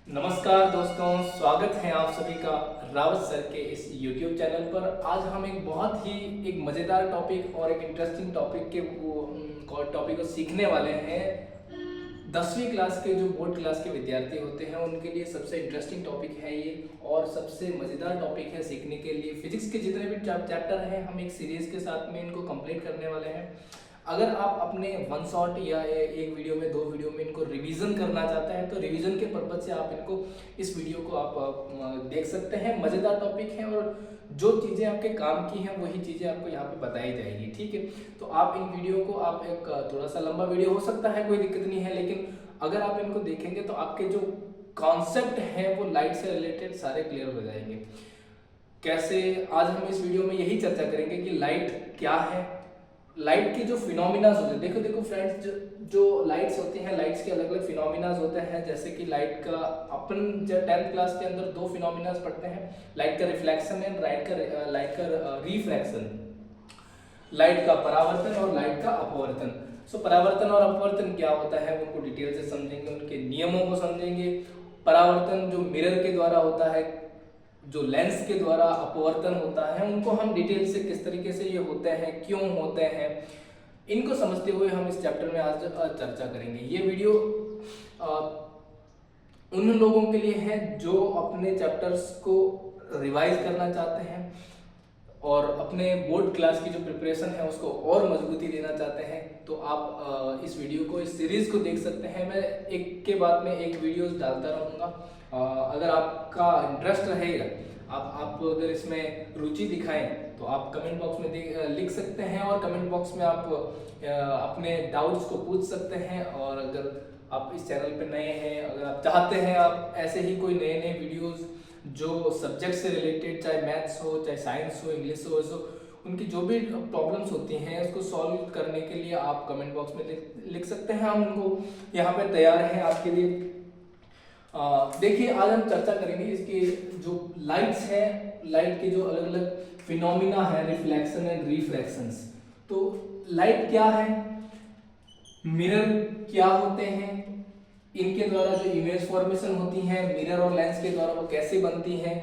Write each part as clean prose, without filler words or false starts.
नमस्कार दोस्तों, स्वागत है आप सभी का रावत सर के इस YouTube चैनल पर। आज हम एक बहुत ही एक मज़ेदार टॉपिक और एक इंटरेस्टिंग टॉपिक टॉपिक को सीखने वाले हैं। 10वीं क्लास के जो बोर्ड क्लास के विद्यार्थी होते हैं उनके लिए सबसे इंटरेस्टिंग टॉपिक है ये और सबसे मज़ेदार टॉपिक है सीखने के लिए। फिजिक्स के जितने भी चैप्टर हैं हम एक सीरीज़ के साथ में इनको कंप्लीट करने वाले हैं। अगर आप अपने वन शॉट या एक वीडियो में दो वीडियो में इनको रिवीजन करना चाहते हैं तो रिवीजन के पर्पज से आप इनको इस वीडियो को आप देख सकते हैं। मज़ेदार टॉपिक है और जो चीज़ें आपके काम की हैं वही चीज़ें आपको यहाँ पे बताई जाएगी, ठीक है। तो आप इन वीडियो को आप एक थोड़ा सा लंबा वीडियो हो सकता है, कोई दिक्कत नहीं है, लेकिन अगर आप इनको देखेंगे तो आपके जो कॉन्सेप्ट हैं वो लाइट से रिलेटेड सारे क्लियर हो जाएंगे। कैसे, आज हम इस वीडियो में यही चर्चा करेंगे कि लाइट क्या है, लाइट के जो फिनोमिनाज होते हैं। देखो फ्रेंड्स, जो लाइट्स होती हैं, लाइट्स के अलग अलग फिनोमिनाज होते हैं। जैसे कि लाइट का अपन जब 10th क्लास के अंदर दो फिनोमिनाज पढ़ते हैं, लाइट का रिफ्लेक्शन एंड लाइट का रिफ्रैक्शन, लाइट का परावर्तन और लाइट का अपवर्तन। सो परावर्तन और अपवर्तन क्या होता है उनको डिटेल से समझेंगे, उनके नियमों को समझेंगे। परावर्तन जो मिरर के द्वारा होता है, जो लेंस के द्वारा अपवर्तन होता है, उनको हम डिटेल से किस तरीके से ये होते हैं, क्यों होते हैं, इनको समझते हुए हम इस चैप्टर में आज चर्चा करेंगे। ये वीडियो उन लोगों के लिए है जो अपने चैप्टर्स को रिवाइज करना चाहते हैं और अपने बोर्ड क्लास की जो प्रिपरेशन है उसको और मजबूती देना चाहते हैं। तो आप इस वीडियो को, इस सीरीज को देख सकते हैं। मैं एक के बाद में एक वीडियोस डालता रहूँगा। अगर आपका इंटरेस्ट रहेगा, आप अगर इसमें रुचि दिखाएं तो आप कमेंट बॉक्स में लिख सकते हैं और कमेंट बॉक्स में आप अपने डाउट्स को पूछ सकते हैं। और अगर आप इस चैनल पे नए हैं, अगर आप चाहते हैं आप ऐसे ही कोई नए नए वीडियोस जो सब्जेक्ट से रिलेटेड, चाहे मैथ्स हो, चाहे साइंस हो, इंग्लिश हो, उनकी जो भी प्रॉब्लम्स होती हैं उसको सॉल्व करने के लिए आप कमेंट बॉक्स में लिख सकते हैं। हम उनको यहाँ पे तैयार हैं आपके लिए। देखिए, आज हम चर्चा करेंगे इसके जो लाइट्स हैं, लाइट के जो अलग अलग फिनोमिना है, रिफ्लेक्शन एंड रिफ्रैक्शंस। तो लाइट क्या है, मिरर क्या होते हैं, इनके द्वारा जो इमेज फॉर्मेशन होती है मिरर और लेंस के द्वारा वो कैसे बनती है,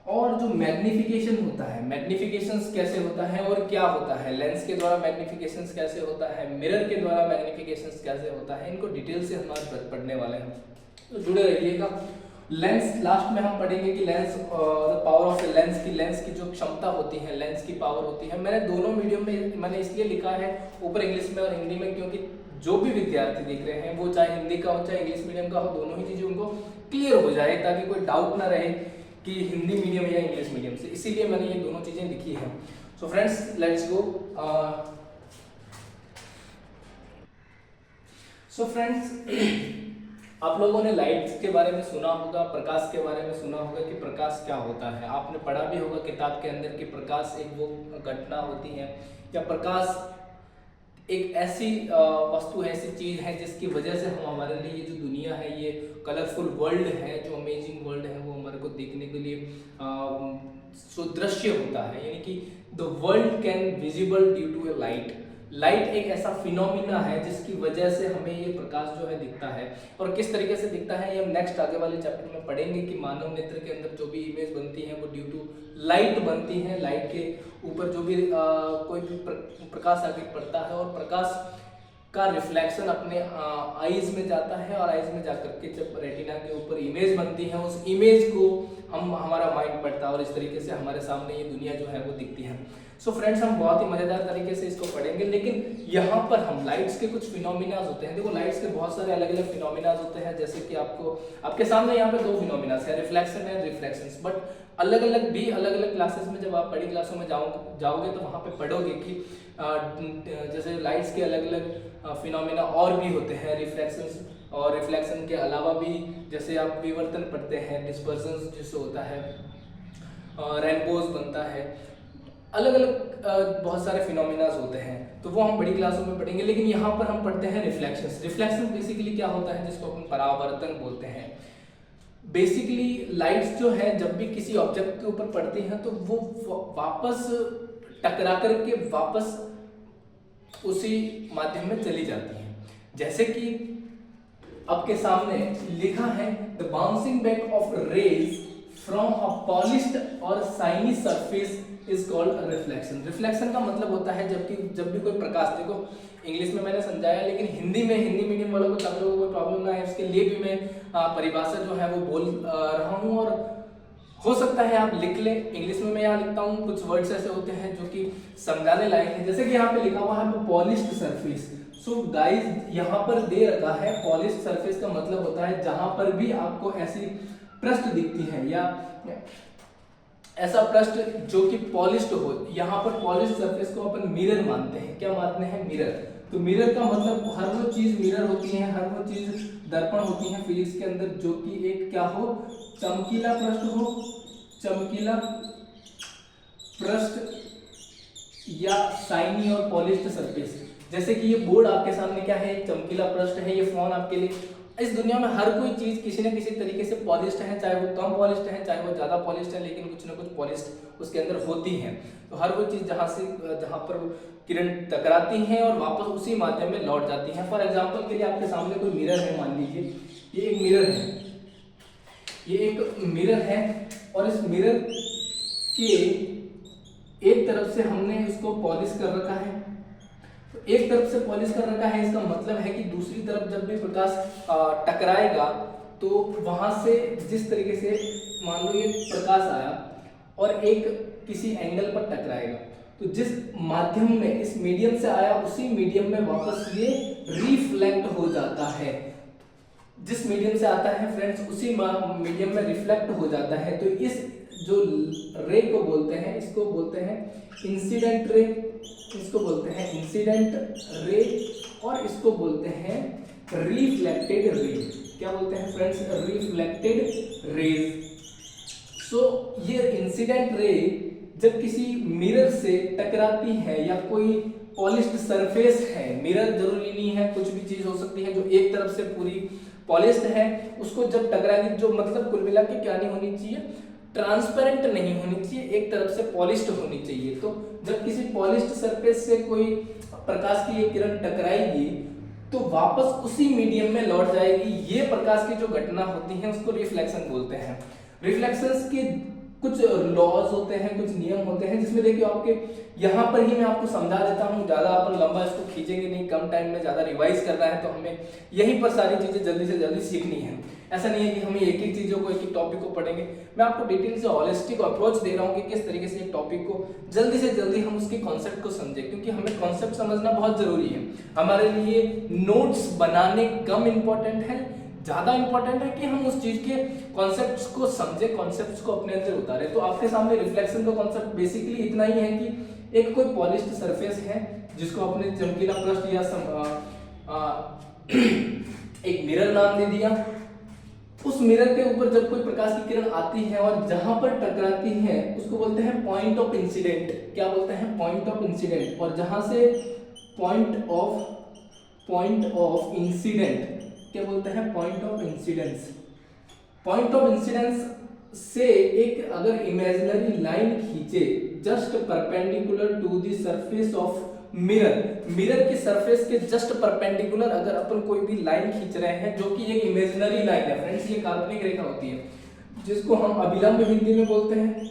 और जो मैग्निफिकेशन होता है, मैग्निफिकेशंस कैसे होता है और क्या होता है, लेंस के द्वारा मैग्निफिकेशंस कैसे होता है, मिरर के द्वारा मैग्निफिकेशंस कैसे होता है, इनको डिटेल से हम आज पढ़ने वाले हैं। तो जुड़े रहिएगा। लेंस लास्ट में हम पढ़ेंगे कि लेंस, पावर ऑफ लेंस की जो क्षमता होती है, लेंस की पावर होती है। मैंने दोनों मीडियम में मैंने इसलिए लिखा है, ऊपर इंग्लिश में और हिंदी में, क्योंकि जो भी विद्यार्थी देख रहे हैं वो चाहे हिंदी का हो चाहे इंग्लिश मीडियम का हो, दोनों ही चीजें उनको क्लियर हो जाए, ताकि कोई डाउट ना रहे कि हिंदी मीडियम या इंग्लिश मीडियम से। इसीलिए मैंने ये दोनों चीजें लिखी है। So friends, let's go. So friends, आप लोगों ने लाइट के बारे में सुना होगा, प्रकाश के बारे में सुना होगा कि प्रकाश क्या होता है। आपने पढ़ा भी होगा किताब के अंदर कि प्रकाश एक वो घटना होती है, या प्रकाश एक ऐसी वस्तु है, ऐसी चीज है जिसकी वजह से हम, हमारे लिए ये जो दुनिया है, ये कलरफुल वर्ल्ड है, जो अमेजिंग वर्ल्ड है, वो हमारे को देखने के लिए सुदृश्य होता है। यानी कि the world can visible due to a light. Light एक ऐसा फिनोमिना है जिसकी वजह से हमें ये प्रकाश जो है दिखता है। और किस तरीके से दिखता है ये हम नेक्स्ट आगे वाले चैप्टर में पढ़ेंगे कि मानव नेत्र के अंदर जो भी इमेज बनती है वो ड्यू टू लाइट बनती है। लाइट के ऊपर जो भी कोई भी प्रकाश आगे पड़ता है और प्रकाश का रिफ्लेक्शन अपने आईज में जाता है, और आईज में जाकर के जब रेटिना के ऊपर इमेज बनती है, उस इमेज को हमारा माइंड पढ़ता है और इस तरीके से हमारे सामने ये दुनिया जो है वो दिखती है। सो फ्रेंड्स, हम बहुत ही मजेदार तरीके से इसको पढ़ेंगे, लेकिन यहाँ पर हम लाइट्स के कुछ फिनोमिनाज होते हैं। देखो, लाइट्स के बहुत सारे अलग अलग फिनोमिनाज होते हैं, जैसे कि आपके सामने यहाँ पे दो फिनोमिनाज है, रिफ्लेक्शन एंड रिफ्रैक्शंस। बट अलग अलग क्लासेस में जब आप बड़ी क्लासों में जाओगे तो वहाँ पे पढ़ोगे कि जैसे लाइट्स के अलग अलग फिनोमिना और भी होते हैं, रिफ्लेक्शंस, और रिफ्लेक्शन के अलावा भी जैसे आप विवर्तन पढ़ते हैं, डिस्पर्सन जिससे होता है, रेनबोज बनता है, अलग अलग बहुत सारे फिनोमिनाज होते हैं। तो वो हम बड़ी क्लासों में पढ़ेंगे, लेकिन यहाँ पर हम पढ़ते हैं रिफ्लेक्शंस। रिफ्लेक्शन बेसिकली क्या होता है, जिसको अपन परावर्तन बोलते हैं। बेसिकली लाइट्स जो है जब भी किसी ऑब्जेक्ट के ऊपर पड़ती हैं तो वो वापस टकरा करके वापस उसी माध्यम में चली जाती हैं। जैसे कि आपके सामने लिखा है the bouncing back of rays from a polished और shiny surface is called reflection. Reflection का मतलब होता है जब भी कोई प्रकाश, देखो इंग्लिश में मैंने समझाया, लेकिन हिंदी मीडियम वालों को, सब लोगों को कोई प्रॉब्लम ना है उसके लिए भी मैं परिभाषा जो है वो बोल रहा हूँ, और हो सकता है आप लिख ले। इंग्लिश में मैं यहाँ लिखता हूँ, कुछ वर्ड्स ऐसे होते हैं जो कि समझाने लायक है, जैसे कि यहाँ पे लिखा हुआ है पॉलिश्ड सरफेस। सो गाइस यहाँ पर दे रखा है पॉलिश्ड सरफेस का मतलब होता है जहां पर भी आपको ऐसी पृष्ठ दिखती है या ऐसा पृष्ठ जो कि पॉलिश्ड हो। यहाँ पर पॉलिश्ड सरफेस को अपन मिरर मानते हैं। क्या मानते हैं? मिरर। तो मिरर का मतलब हर वो चीज मिरर होती है, हर वो चीज दर्पण होती है फिजिक्स के अंदर जो कि एक क्या हो, चमकीला पृष्ठ हो, चमकीला पृष्ठ या शाइनी और पॉलिश्ड सरफेस। जैसे कि ये बोर्ड आपके सामने क्या है, एक चमकीला पृष्ठ है। ये फोन आपके लिए, इस दुनिया में हर कोई चीज किसी न किसी तरीके से पॉलिश्ड है, चाहे वो कम पॉलिश्ड है चाहे वो ज्यादा पॉलिश्ड है, लेकिन कुछ ना कुछ पॉलिश्ड उसके अंदर होती है। तो हर वो चीज जहां पर किरण टकराती हैं और वापस उसी माध्यम में लौट जाती हैं। फॉर एग्जाम्पल के लिए आपके सामने कोई मिरर है, मान लीजिए ये एक मिरर है, ये एक मिरर है और इस मिरर के एक तरफ से हमने इसको पॉलिश कर रखा है, तो एक तरफ से पॉलिश कर रखा है, इसका मतलब है कि दूसरी तरफ जब भी प्रकाश टकराएगा तो वहां से जिस तरीके से मान लो ये प्रकाश आया और एक किसी एंगल पर टकराएगा, तो जिस माध्यम में इस मीडियम से आया उसी मीडियम में वापस ये रिफ्लेक्ट हो जाता है। जिस मीडियम से आता है फ्रेंड्स उसी मीडियम में रिफ्लेक्ट हो जाता है। तो इस जो रे को बोलते हैं, इसको बोलते हैं इंसिडेंट रे, इसको बोलते हैं इंसिडेंट रे और इसको बोलते हैं रिफ्लेक्टेड रे। क्या बोलते हैं फ्रेंड्स? Reflected raise. सो ये इंसिडेंट रे जब किसी मिरर से टकराती है या कोई पॉलिश्ड सरफेस है, मिरर जरूरी नहीं है, कुछ भी चीज हो सकती है जो एक तरफ से पूरी पॉलिश्ड है, उसको जब टकराएगी, जो मतलब कुल मिला के क्या नहीं होनी चाहिए, ट्रांसपेरेंट नहीं होनी चाहिए, एक तरफ से पॉलिश्ड होनी चाहिए। तो जब किसी पॉलिश्ड सरफेस से कोई प्रकाश की एक किरण टकराएगी तो वापस उसी मीडियम में लौट जाएगी। ये प्रकाश की जो घटना होती है उसको रिफ्लेक्शन बोलते हैं। रिफ्लेक्शंस के कुछ लॉज होते हैं, कुछ नियम होते हैं, जिसमें देखिए आपके यहाँ पर ही मैं आपको समझा देता हूँ, ज्यादा अपन लंबा इसको खींचेंगे नहीं, कम टाइम में ज्यादा रिवाइज करना है तो हमें यहीं पर सारी चीजें जल्दी से जल्दी सीखनी है। ऐसा नहीं है कि हमें एक एक चीजों को, एक एक टॉपिक को पढ़ेंगे। मैं आपको डिटेल से होलिस्टिक अप्रोच दे रहा हूँ कि किस तरीके से एक टॉपिक को जल्दी से जल्दी हम उसके कॉन्सेप्ट को समझे, क्योंकि हमें कॉन्सेप्ट समझना बहुत जरूरी है। हमारे लिए नोट्स बनाने कम इंपॉर्टेंट है, ज्यादा इंपॉर्टेंट है कि हम उस चीज के कॉन्सेप्ट्स को समझे, कॉन्सेप्ट्स को अपने अंदर उतारे। तो आपके सामने रिफ्लेक्शन का कॉन्सेप्ट बेसिकली इतना ही है कि एक कोई पॉलिश्ड सरफेस है जिसको अपने चमकीला पृष्ठ या एक मिरर नाम दे दिया। उस मिरर के ऊपर जब कोई प्रकाश की किरण आती है और जहां पर टकराती है उसको बोलते हैं पॉइंट ऑफ इंसिडेंट। क्या बोलते हैं? Point of incident. और जहां से पॉइंट ऑफ इंसिडेंट क्या बोलते हैं? Point of incidence. Point of incidence से एक अगर इमेजिनरी लाइन खींचे just perpendicular to the surface of mirror के सरफेस के जस्ट परपेंडिकुलर अगर अपन कोई भी लाइन खींच रहे हैं, जो कि एक इमेजिनरी लाइन है फ्रेंड्स, ये काल्पनिक रेखा होती है जिसको हम अभिलंब हिंदी में बोलते हैं,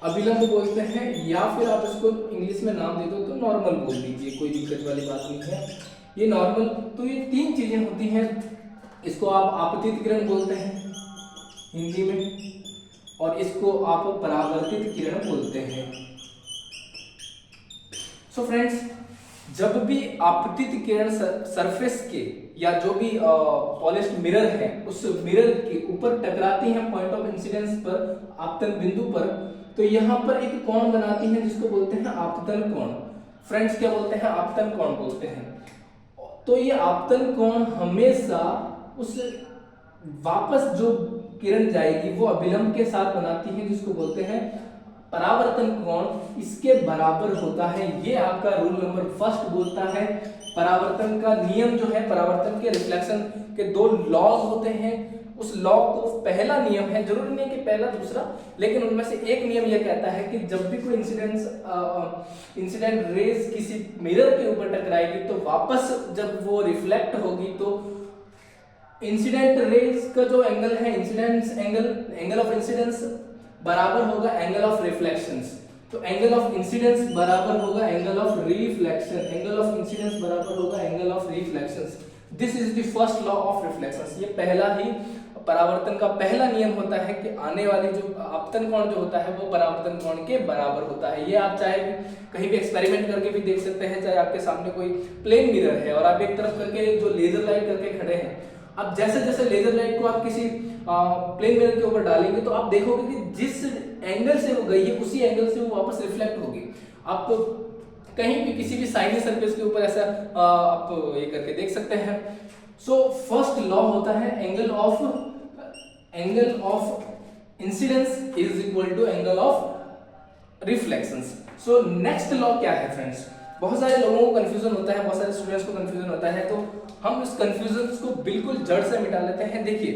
अभिलंब बोलते हैं, या फिर आप इसको इंग्लिश में नाम दे दो तो नॉर्मल बोल दीजिए, कोई दिक्कत वाली बात नहीं है। ये नॉर्मल, तो ये तीन चीजें होती हैं। इसको आप आपतित किरण बोलते हैं हिंदी में, और इसको आप परावर्तित किरण बोलते हैं। सो फ्रेंड्स, जब भी आपतित किरण सरफेस के या जो भी पॉलिश्ड मिरर है उस मिरर के ऊपर टकराती हैं पॉइंट ऑफ इंसिडेंस पर, आपतन बिंदु पर, तो यहाँ पर एक कोण बनाती हैं जिसको बोलते हैं आपतन कोण। फ्रेंड्स क्या बोलते हैं? आपतन कोण बोलते हैं। तो ये आपतन कोण हमेशा उस वापस जो किरण जाएगी वो अभिलंब के साथ बनाती है जिसको बोलते हैं परावर्तन कोण, इसके बराबर होता है। ये आपका रूल नंबर फर्स्ट बोलता है। परावर्तन का नियम जो है, परावर्तन के रिफ्लेक्शन के दो लॉज होते हैं, उस लॉ को पहला नियम है, जरूरी नहीं कि पहला दूसरा, लेकिन उनमें से एक नियम यह कहता है कि जब भी कोई इंसिडेंट रेज किसी मिरर के ऊपर टकराएगी तो वापस जब वो रिफ्लेक्ट होगी तो इंसिडेंट रेज का जो एंगल है, इंसिडेंस एंगल ऑफ इंसिडेंस बराबर होगा एंगल ऑफ रिफ्लेक्शंस। तो एंगल ऑफ इंसिडेंस बराबर होगा angle of reflection, angle of incidence बराबर होगा angle of reflections. This is the first law of reflections. ये पहला ही परावर्तन का पहला नियम होता है कि आने वाली जो आपतन कोण जो होता है वो परावर्तन कोण के बराबर होता है। ये आप चाहे भी कहीं भी एक्सपेरिमेंट करके भी देख सकते हैं, चाहे आपके सामने कोई प्लेन मिरर है और आप एक तरफ करके जो लेजर लाइट करके खड़े हैं, अब जैसे जैसे लेजर लाइट को आप किसी प्लेन मिरर के ऊपर डालेंगे तो आप देखोगे कि जिस एंगल से वो गई है उसी एंगल से वो वापस रिफ्लेक्ट होगी। आप कहीं भी किसी भी साइनी सरफेस के ऊपर ऐसा आप ये करके देख सकते हैं। सो फर्स्ट लॉ होता है angle of incidence is equal to angle of reflections. So next law क्या है फ्रेंड्स? बहुत सारे लोगों को कंफ्यूजन होता है, बहुत सारे स्टूडेंट्स को कंफ्यूजन होता है, तो हम इस कंफ्यूजन को बिल्कुल जड़ से मिटा लेते हैं। देखिए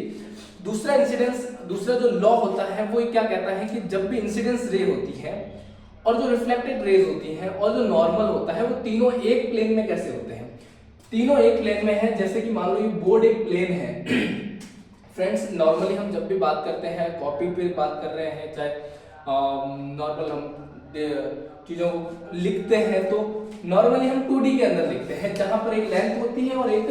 दूसरा जो लॉ होता है वो क्या कहता है कि जब भी इंसिडेंस रे होती है और जो रिफ्लेक्टेड रेज होती है और जो नॉर्मल होता है वो तीनों एक प्लेन में कैसे होते हैं? तीनों एक प्लेन में है। जैसे कि मान लो ये बोर्ड एक प्लेन है फ्रेंड्स, नॉर्मली हम जब भी बात करते हैं, कॉपी पे बात कर रहे हैं, चाहे नॉर्मल हम चीजों को लिखते हैं तो नॉर्मली हम 2D के अंदर लिखते हैं, जहां पर एक लेंथ होती है और एक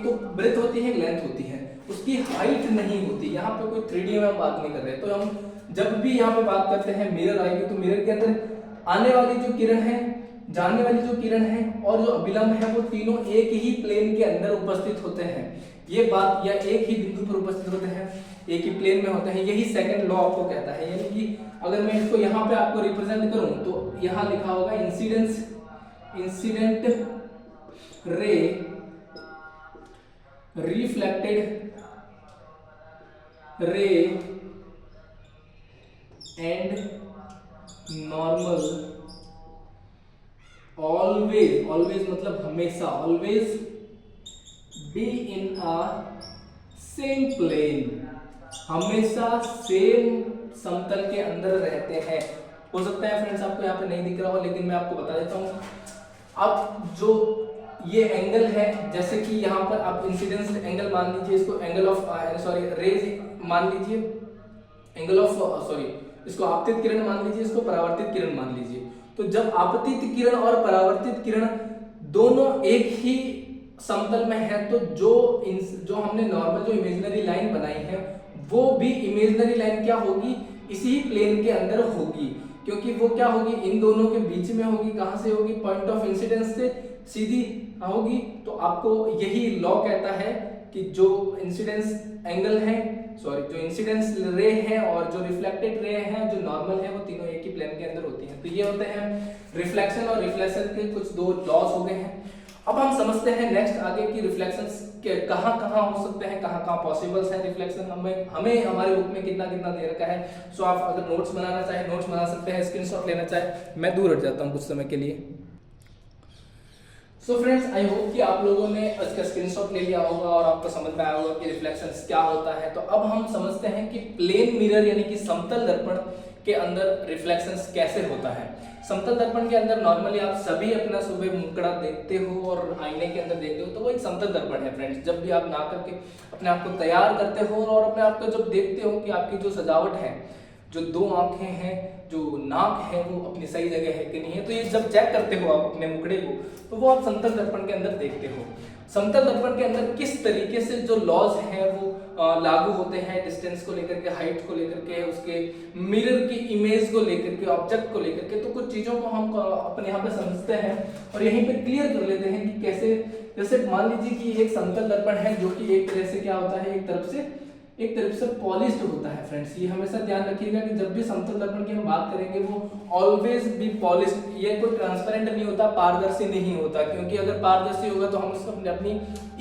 तो ब्रेथ होती है, एक लेंथ होती है, उसकी हाइट नहीं होती। यहाँ पे कोई 3D में हम बात नहीं कर रहे। तो हम जब भी यहाँ पे बात करते हैं मिरर आएगी तो मिरर के अंदर आने वाली जो किरण है, जाने वाली जो किरण है और जो अभिलंब है वो तीनों एक ही प्लेन के अंदर उपस्थित होते हैं। ये बात या एक ही बिंदु पर उपस्थित होते हैं, एक ही प्लेन में होते हैं। यही सेकंड लॉ आपको कहता है। यानी कि अगर मैं इसको यहाँ पे आपको रिप्रेजेंट करूं तो यहाँ लिखा होगा incident ray reflected ray and normal always मतलब हमेशा, always be in a same plane, हमेशा सेम समतल के अंदर रहते हैं। हो सकता है फ्रेंड्स आपको यहाँ पे नहीं दिख रहा हो, लेकिन मैं आपको बता देता हूँ। अब जो ये एंगल है, जैसे कि यहाँ पर आप इंसिडेंस एंगल मान लीजिए, इसको एंगल ऑफ रेज मान लीजिए, एंगल ऑफ इसको आपतित किरण मान लीजिए, इसको परावर्तित किरण मान लीजिए। तो जब आपतित किरण और परावर्तित किरण दोनों एक ही समतल में है तो जो हमने नॉर्मल जो इमेजिनरी लाइन बनाई है वो भी इमेजिनरी लाइन क्या होगी, इसी प्लेन के अंदर होगी, क्योंकि वो क्या होगी, इन दोनों के बीच में होगी। कहां से होगी? पॉइंट ऑफ इंसिडेंस से सीधी होगी। तो आपको यही लॉ कहता है कि जो इंसिडेंस एंगल है, जो इंसिडेंस रे है और जो रिफ्लेक्टेड रे है, जो नॉर्मल है, वो तीनों एक ही प्लेन के अंदर होती हैं। तो ये होते हैं रिफ्लेक्शन और रिफ्लेक्शन के कुछ दो लॉज हो गए हैं। अब हम समझते हैं नेक्स्ट आगे की रिफ्लेक्शंस के कहां हो सकते हैं, कहां पॉसिबल्स हैं रिफ्लेक्शन। हमें हमारे बुक में कितना दे रखा है। सो आप अगर नोट्स बनाना चाहे नोट्स बना सकते हैं, स्क्रीनशॉट लेना चाहे मैं दूर हट जाता हूं कुछ समय के लिए। सो फ्रेंड्स, आई होप कि आप लोगों ने इसका स्क्रीनशॉट ले लिया होगा और आपको समझ में आया होगा कि रिफ्लेक्शंस क्या होता है। तो अब हम समझते हैं कि प्लेन मिरर यानी कि समतल दर्पण के अंदर रिफ्लेक्शंस कैसे होता है। समतल दर्पण के अंदर नॉर्मली आप सभी अपना सुबह मुकड़ा देखते हो और आईने के अंदर देखते हो, तो वो एक समतल दर्पण है फ्रेंड्स। जब भी आप नहा करके अपने आप को तैयार करते हो और अपने आप को जब देखते हो कि आपकी जो सजावट है, जो दो आंखें हैं, जो नाक है, वो अपनी सही जगह है कि नहीं है, तो ये जब चेक करते हो आप अपने मुखड़े को, तो वो आप समतल दर्पण के अंदर देखते हो। समतल दर्पण के अंदर किस तरीके से जो लॉज हैं वो लागू होते हैं, डिस्टेंस को लेकर के, हाइट को लेकर के, उसके मिरर की इमेज को लेकर के, ऑब्जेक्ट को लेकर के, तो कुछ चीजों को हम अपने यहाँ पे समझते हैं और यहीं पे क्लियर कर लेते हैं कि कैसे। जैसे मान लीजिए कि एक समतल दर्पण है जो कि एक तरह से क्या होता है, एक तरफ से पॉलिश्ड होता है फ्रेंड्स। ये हमेशा ध्यान रखिएगा कि जब भी समतल दर्पण की हम बात करेंगे वो ऑलवेज बी पॉलिश्ड। ये कोई ट्रांसपेरेंट नहीं होता, पारदर्शी नहीं होता, क्योंकि अगर पारदर्शी होगा तो हम उसको अपनी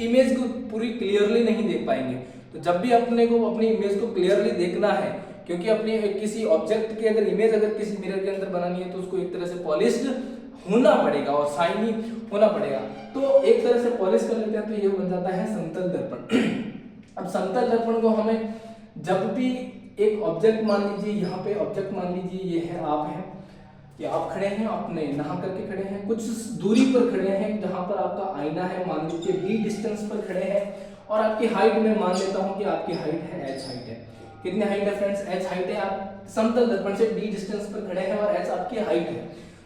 इमेज को पूरी क्लियरली नहीं देख पाएंगे। तो जब भी अपने को अपनी इमेज को क्लियरली देखना है, क्योंकि अपने किसी ऑब्जेक्ट की अगर इमेज अगर किसी मिरर के अंदर बनानी है तो उसको एक तरह से पॉलिश्ड होना पड़ेगा और शाइनी होना पड़ेगा। तो एक तरह से पॉलिश कर लेते हैं तो ये बन जाता है समतल दर्पण। अब समतल दर्पण को हमें जब भी एक ऑब्जेक्ट मान लीजिए, यहाँ पे ऑब्जेक्ट मान लीजिए ये है, आप हैं, ये आप खड़े हैं, अपने नहा करके खड़े हैं, कुछ दूरी पर खड़े हैं जहां पर आपका आईना है, मान लीजिए b डिस्टेंस पर खड़े हैं और आपकी हाइट में मान लेता हूं कि आपकी हाइट है h हाइट है। कितनी हाइट है फ्रेंड्स? h हाइट है। आप समतल दर्पण से d डिस्टेंस पर खड़े हैं और h आपकी हाइट है।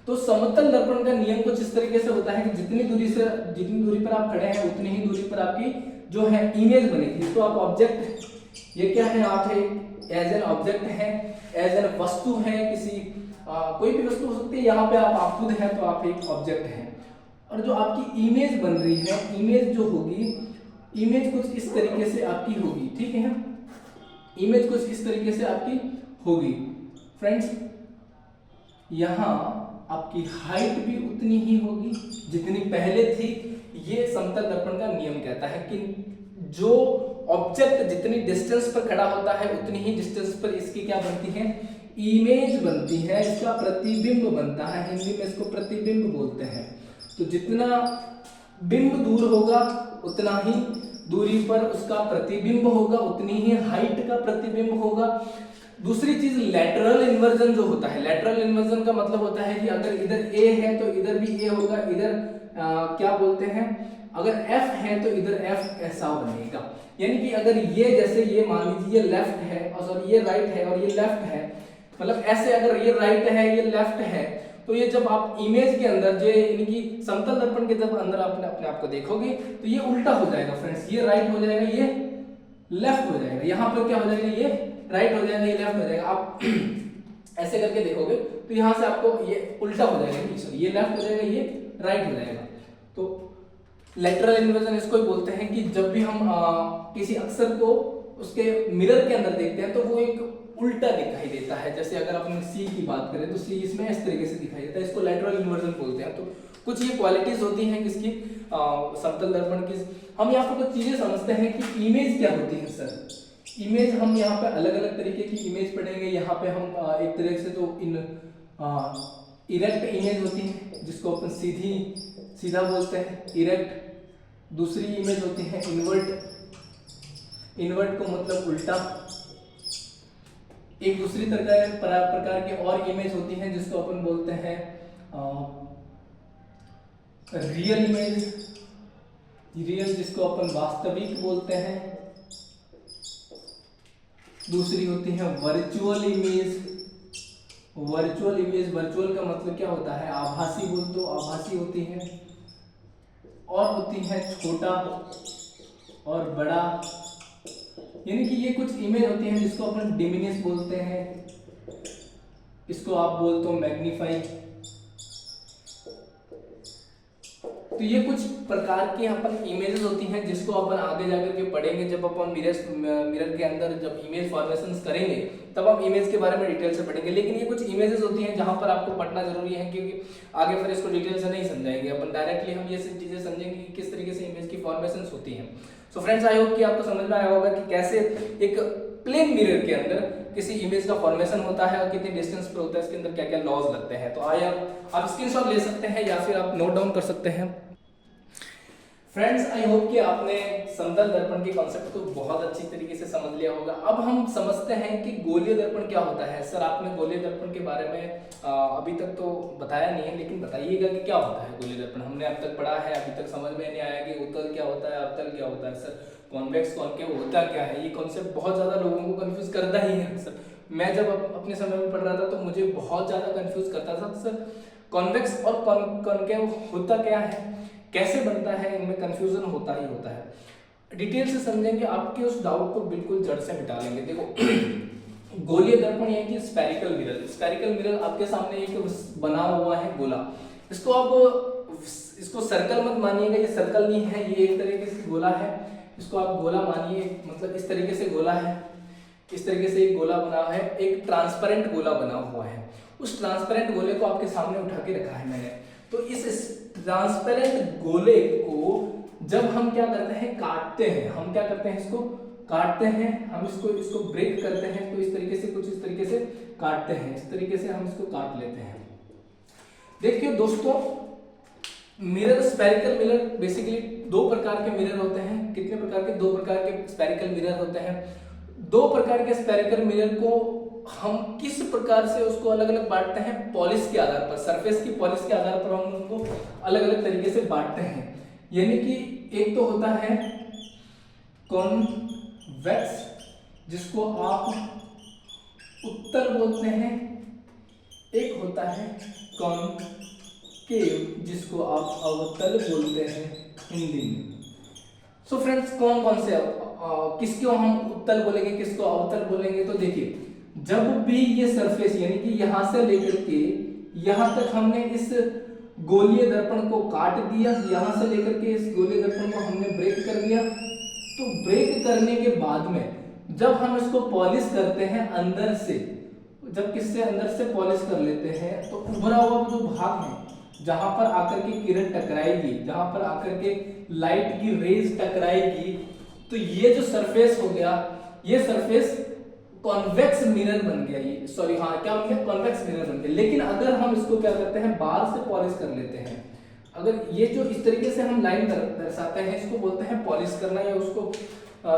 तो समतल दर्पण का नियम कुछ इस तरीके से होता है कि जितनी दूरी पर आप खड़े हैं उतनी ही दूरी पर आपकी जो है इमेज बनेगी। तो आप ऑब्जेक्ट, ये क्या है? आप है एज एन ऑब्जेक्ट है, एज एन वस्तु है, किसी कोई भी वस्तु हो सकती है। यहाँ पे आप खुद हैं तो आप एक ऑब्जेक्ट हैं। और जो आपकी इमेज बन रही है, इमेज जो होगी, इमेज कुछ इस तरीके से आपकी होगी, ठीक है? इमेज कुछ इस तरीके से आपकी होगी फ्रेंड्स। यहाँ आपकी हाइट भी उतनी ही होगी जितनी पहले थी। ये समतल दर्पण का नियम कहता है कि जो ऑब्जेक्ट जितनी डिस्टेंस पर खड़ा होता है उतनी ही डिस्टेंस पर इसकी क्या बनती है? इमेज बनती है, इसका प्रतिबिंब बनता है। हिंदी में इसको प्रतिबिंब बोलते हैं। तो जितना बिंब दूर होगा उतना ही दूरी पर उसका प्रतिबिंब होगा, उतनी ही हाइट का प्रतिबिंब होगा। दूसरी चीज लैटरल इन्वर्जन जो होता है, लैटरल इन्वर्जन का मतलब होता है कि अगर इधर ए है तो इधर भी ए होगा, इधर क्या बोलते हैं, अगर एफ है तो इधर एफ ऐसा बनेगा। यानी कि अगर ये, जैसे ये मान लीजिए ये लेफ्ट है और सॉरी ये राइट है और ये लेफ्ट है, मतलब ऐसे अगर ये राइट है ये लेफ्ट है, तो ये जब आप इमेज के अंदर जो यानी कि समतल दर्पण के जब अंदर आपने अपने आप को देखोगे तो ये उल्टा हो जाएगा फ्रेंड्स। ये राइट हो जाएगा, ये लेफ्ट हो जाएगा। यहाँ पर क्या हो जाएगा? ये राइट हो जाएगा, ये लेफ्ट हो जाएगा। आप ऐसे करके देखोगे तो यहाँ से आपको ये उल्टा हो जाएगा, सॉरी ये लेफ्ट हो जाएगा, ये राइट हो जाएगा। तो लैटरल इन्वर्जन इसको ही बोलते हैं कि जब भी हम किसी अक्षर को उसके मिरर के अंदर देखते हैं तो वो एक उल्टा दिखाई देता है। जैसे अगर अपन सी की बात करें तो सी इसमें इस तरीके से दिखाई देता है, इसको लैटरल इन्वर्जन बोलते हैं। तो कुछ ये क्वालिटीज होती हैं किसकी, समतल दर्पण की। हम यहाँ पर कुछ चीजें समझते हैं कि इमेज क्या होती है सर। इमेज हम यहाँ पे अलग अलग तरीके की इमेज पढ़ेंगे। यहाँ पे हम एक तरह से तो इरेक्ट इमेज होती है जिसको अपन सीधा बोलते हैं, इरेक्ट। दूसरी इमेज होती है इन्वर्ट को मतलब उल्टा। एक दूसरी प्रकार की और इमेज होती है जिसको अपन बोलते हैं रियल इमेज, रियल जिसको अपन वास्तविक बोलते हैं। दूसरी होती है वर्चुअल इमेज। वर्चुअल का मतलब क्या होता है? आभासी बोल तो आभासी होती है। और होती है छोटा और बड़ा, यानी कि ये कुछ इमेज होती हैं जिसको अपन डिमिनिश बोलते हैं, इसको आप बोलते हो मैग्नीफाई। तो ये कुछ प्रकार की अपन इमेजेस होती हैं जिसको अपन आगे जाकर के पढ़ेंगे। जब अपन मिरर के अंदर जब इमेज फॉर्मेशंस करेंगे तब हम इमेज के बारे में डिटेल से पढ़ेंगे। लेकिन ये कुछ इमेजेस होती हैं जहां पर आपको पढ़ना जरूरी है, क्योंकि आगे फिर इसको डिटेल से नहीं समझाएंगे अपन, डायरेक्टली हम ये सब चीजें समझेंगे कि किस तरीके से इमेज की फॉर्मेशंस होती हैं। सो फ्रेंड्स, आई होप कि आपको समझ में आया होगा कि कैसे एक प्लेन मिरर के अंदर किसी इमेज का फॉर्मेशन होता है और कितनी डिस्टेंस पर होता है, इसके अंदर क्या क्या लॉज लगते हैं। तो आप स्क्रीनशॉट ले सकते हैं या फिर आप नोट डाउन कर सकते हैं। फ्रेंड्स, आई होप कि आपने समतल दर्पण के कॉन्सेप्ट को बहुत अच्छी तरीके से समझ लिया होगा। अब हम समझते हैं कि गोलीय दर्पण क्या होता है। सर, आपने गोलीय दर्पण के बारे में अभी तक तो बताया नहीं है, लेकिन बताइएगा कि क्या होता है गोलीय दर्पण। हमने अब तक पढ़ा है, अभी तक समझ में नहीं आया कि उत्तल क्या होता है, अवतल क्या होता है। सर, कॉन्वेक्स कॉनकेव होता क्या है? ये कॉन्सेप्ट बहुत ज्यादा लोगों को कंफ्यूज करता ही है। सर, मैं जब अपने समय में पढ़ रहा था तो मुझे बहुत ज्यादा कंफ्यूज करता था। सर, कॉन्वेक्स और कॉनकेव होता क्या है, कैसे बनता है, इनमें कंफ्यूजन होता ही होता है। डिटेल से समझेंगे, आपके उस डाउट को बिल्कुल जड़ से मिटा लेंगे। देखो, गोलीय दर्पण यानी कि स्फेरिकल मिरर। स्फेरिकल मिरर आपके सामने एक बना हुआ है गोला। इसको सर्कल मत मानिएगा, ये सर्कल नहीं है, ये एक तरीके से गोला है। इसको आप गोला मानिए, मतलब इस तरीके से गोला है, इस तरीके से एक गोला बना है, एक ट्रांसपेरेंट गोला बना हुआ है। उस ट्रांसपेरेंट गोले को आपके सामने उठा के रखा है मैंने। तो इस ट्रांसपेरेंट गोले को जब हम क्या करते हैं, काटते हैं, हम क्या करते हैं, इसको काटते हैं, हम इसको ब्रेक करते हैं। तो इस तरीके से, कुछ इस तरीके से काटते हैं, इस तरीके से हम इसको काट लेते हैं। देखिए दोस्तों, मिरर, स्फेरिकल मिरर, बेसिकली दो प्रकार के मिरर होते हैं। कितने प्रकार के? दो प्रकार के स्फेरिकल मिरर होते हैं। दो प्रकार के स्फेरिकल मिरर को हम किस प्रकार से उसको अलग अलग बांटते हैं? पॉलिश के आधार पर, सरफेस की पॉलिश के आधार पर हम उनको अलग अलग तरीके से बांटते हैं। यानी कि एक तो होता है कॉन्वेक्स जिसको आप उत्तल बोलते हैं, एक होता है कॉनकेव जिसको आप अवतल बोलते हैं हिंदी में। सो फ्रेंड्स, कौन कौन से किसको हम उत्तल बोलेंगे, किसको अवतल बोलेंगे? तो देखिए, जब भी ये सरफेस यानी कि यहां से लेकर के यहां तक हमने इस गोलीय दर्पण को काट दिया, यहां से लेकर के इस गोलीय दर्पण को हमने ब्रेक कर दिया, तो ब्रेक करने के बाद में जब हम इसको पॉलिश करते हैं अंदर से, जब किससे अंदर से पॉलिश कर लेते हैं, तो उभरा हुआ जो भाग है जहां पर आकर के किरण टकराएगी, जहां पर आकर के लाइट की रेज टकराएगी, तो ये जो सरफेस हो गया, ये सरफेस कॉन्वेक्स मिरर बन गया। ये सॉरी हाँ क्या बन गया? कॉन्वेक्स मिरर बन गया। लेकिन अगर हम इसको क्या करते हैं, बाहर से पॉलिश कर लेते हैं, अगर ये जो इस तरीके से हम लाइन दर्शाते हैं, इसको बोलते हैं पॉलिश करना, या उसको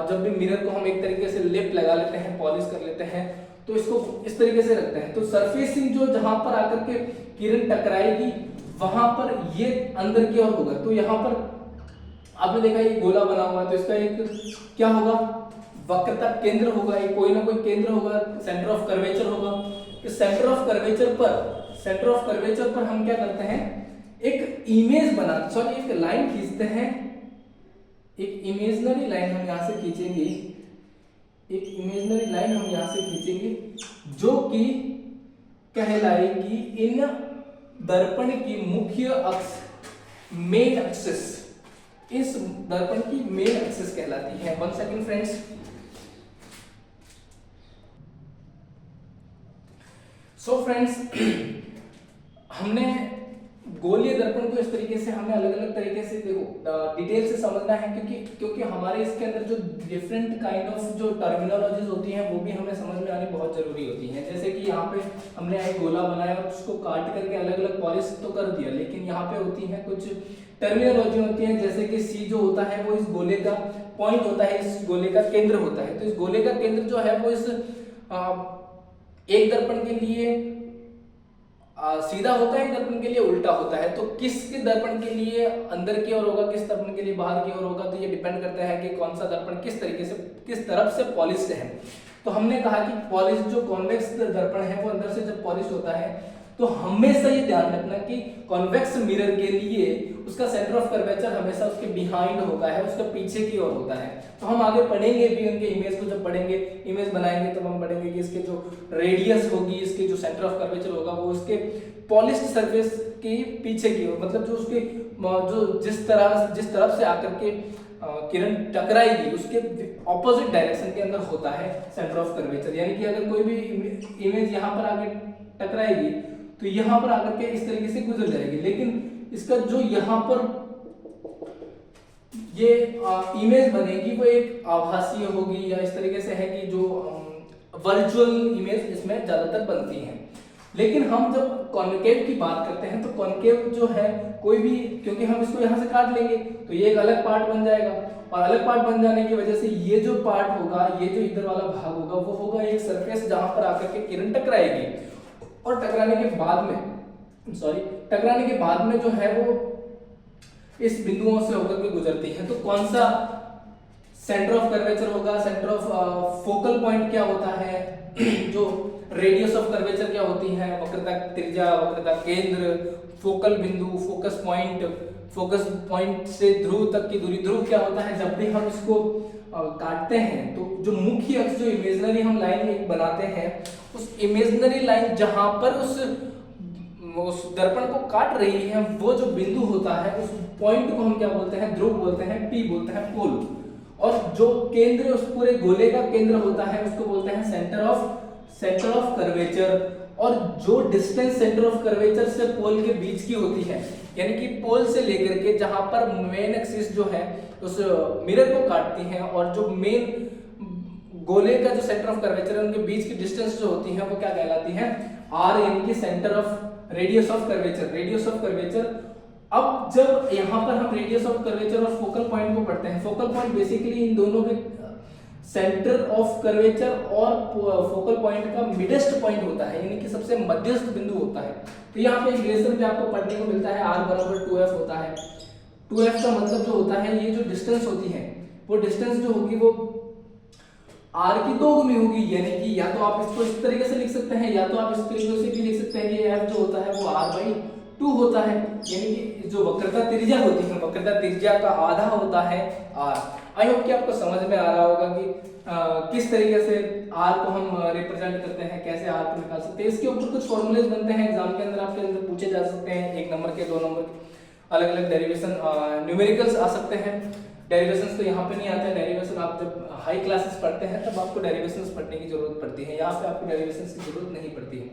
जब भी मिरर को हम एक तरीके से लेप लगा लेते हैं, पॉलिश कर लेते हैं, तो इसको इस तरीके से रखते हैं, तो सरफेसिंग जो जहां पर आकर के किरण टकराएगी वहां पर ये अंदर की ओर होगा। तो यहाँ पर आपने देखा ये गोला बना हुआ है, तो इसका एक क्या होगा, वक्रता केंद्र होगा, एक कोई ना कोई केंद्र होगा, सेंटर ऑफ कर्वेचर होगा। इस सेंटर ऑफ कर्वेचर पर हम क्या करते हैं, एक इमेज बनाते, सॉरी एक लाइन खींचते हैं, एक इमेजिनरी लाइन हम यहां से खींचेंगे, एक इमेजिनरी लाइन हम यहां से खींचेंगे जो कि कहलाएगी इन दर्पण की मुख्य अक्ष, मेन एक्सिस, इस दर्पण की मेन एक्सिस कहलाती है। 1 सेकंड फ्रेंड्स। सो फ्रेंड्स, हमने गोलीय दर्पण को इस तरीके से हमने अलग अलग तरीके से देखो डिटेल से समझना है, क्योंकि हमारे इसके अंदर जो डिफरेंट काइंड ऑफ जो टर्मिनोलॉजीज होती हैं वो भी हमें समझ में आनी बहुत जरूरी होती हैं। जैसे कि यहाँ पे हमने एक गोला बनाया और उसको काट करके अलग अलग पॉलिश तो कर दिया, लेकिन यहाँ पे होती है कुछ टर्मिनोलॉजी होती है, जैसे कि सी जो होता है वो इस गोले का पॉइंट होता है, इस गोले का केंद्र होता है। तो इस गोले का केंद्र जो है वो इस एक दर्पण के लिए सीधा होता है, दर्पण के लिए उल्टा होता है। तो किसके दर्पण के लिए अंदर की ओर होगा, किस दर्पण के लिए बाहर की ओर होगा, तो ये डिपेंड करता है कि कौन सा दर्पण किस तरीके से, किस तरफ से पॉलिश है। तो हमने कहा कि पॉलिश जो कॉन्वेक्स दर्पण है वो अंदर से जब पॉलिश होता है, तो हमेशा ये ध्यान रखना कि कॉन्वेक्स मिरर के लिए उसका सेंटर ऑफ कर्वेचर हमेशा उसके बिहाइंड होता है, उसके पीछे की ओर होता है। तो हम आगे पढ़ेंगे भी उनके इमेज को, जब पढ़ेंगे इमेज बनाएंगे तब हम पढ़ेंगे कि इसके जो रेडियस होगी, इसके जो सेंटर ऑफ कर्वेचर होगा वो उसके पॉलिश्ड सरफेस के पीछे की ओर, मतलब जो उसके जो जिस तरफ से आकर के किरण टकराएगी उसके ऑपोजिट डायरेक्शन के अंदर होता है सेंटर ऑफ कर्वेचर। यानी कि अगर कोई भी इमेज यहाँ पर आके टकराएगी तो यहाँ पर आकर के इस तरीके से गुजर जाएगी, लेकिन इसका जो यहाँ पर ये इमेज बनेगी वो एक आभासीय होगी, या इस तरीके से है कि जो वर्चुअल इमेज इसमें ज्यादातर बनती है। लेकिन हम जब कॉन्केव की बात करते हैं तो कॉन्केव जो है कोई भी, क्योंकि हम इसको यहाँ से काट लेंगे तो ये एक अलग पार्ट बन जाएगा, और अलग पार्ट बन जाने की वजह से ये जो पार्ट होगा, ये जो इधर वाला भाग होगा वो होगा एक सरफेस जहां पर आकर के किरण टकराएगी, और टकराने के बाद में जो है वो इस बिंदुओं से होकर के गुजरती है। तो कौन सा सेंटर ऑफ कर्वेचर होगा, सेंटर ऑफ फोकल पॉइंट क्या होता है, जो रेडियस ऑफ कर्वेचर क्या होती है, वक्रता त्रिज्या, वक्रता केंद्र, फोकल बिंदु, फोकस पॉइंट से ध्रुव तक की दूरी, ध्रुव क्या होता है, जब भी हम इसको काटते हैं तो जो मुख्य अक्ष जो इमेजिनरी हम लाइन एक बनाते हैं, उस इमेजिनरी लाइन जहां पर उस दर्पण को काट रही है वो जो बिंदु होता है उस पॉइंट को हम क्या बोलते हैं, ध्रुव बोलते हैं, पी बोलते हैं, पोल। और जो केंद्र उस पूरे गोले का केंद्र होता है उसको बोलते हैं सेंटर ऑफ कर्वेचर। और जो डिस्टेंस सेंटर ऑफ कर्वेचर से पोल के बीच की होती है, यानी कि पोल से लेकर के जहां पर मेन एक्सिस जो है उस मिरर को काटती है, और जो मेन गोले का जो सेंटर ऑफ कर्वेचर है उनके बीच की डिस्टेंस जो होती है वो क्या कहलाती है, आर, यानी कि centre of radius of curvature. अब जब यहाँ पर हम रेडियस ऑफ कर्वेचर और फोकल पॉइंट को पढ़ते हैं, फोकल पॉइंट बेसिकली इन दोनों के सेंटर ऑफ कर्वेचर और फोकल पॉइंट का मिडेस्ट पॉइंट होता है, यानी कि सबसे मध्यस्थ बिंदु होता है। तो यहाँ पे इक्वेशन पे आपको पढ़ने को मिलता है r बराबर 2f होता है। 2f का मतलब जो होता है, ये जो डिस्टेंस होती है वो डिस्टेंस जो होगी वो r की 2 गुनी होगी, यानी कि या तो आप इसको इस तरीके से लिख सकते हैं या तो आप इस तरीके से भी लिख सकते हैं कि f जो होता है वो r/2 होता है, यानी कि जो वक्रता त्रिज्या होती है, वक्रता त्रिज्या का आधा होता है r। आई होप कि आपको समझ में आ रहा होगा कि किस तरीके से r को हम रिप्रेजेंट करते हैं, कैसे r को निकाल सकते हैं। इसके ऊपर कुछ फॉर्मूलेज बनते हैं, एग्जाम के अंदर आपके अंदर पूछे जा सकते हैं, 1 नंबर के 2 नंबर के, अलग अलग डेरिवेशन न्यूमेरिकल्स आ सकते हैं। डेरिवेशंस तो यहाँ पे नहीं आते हैं, डेरिवेशन आप जब हाई क्लासेस पढ़ते हैं तब आपको डेरिवेशंस पढ़ने की जरूरत पड़ती है, यहाँ पे आपको डेरिवेशंस की जरूरत नहीं पड़ती है।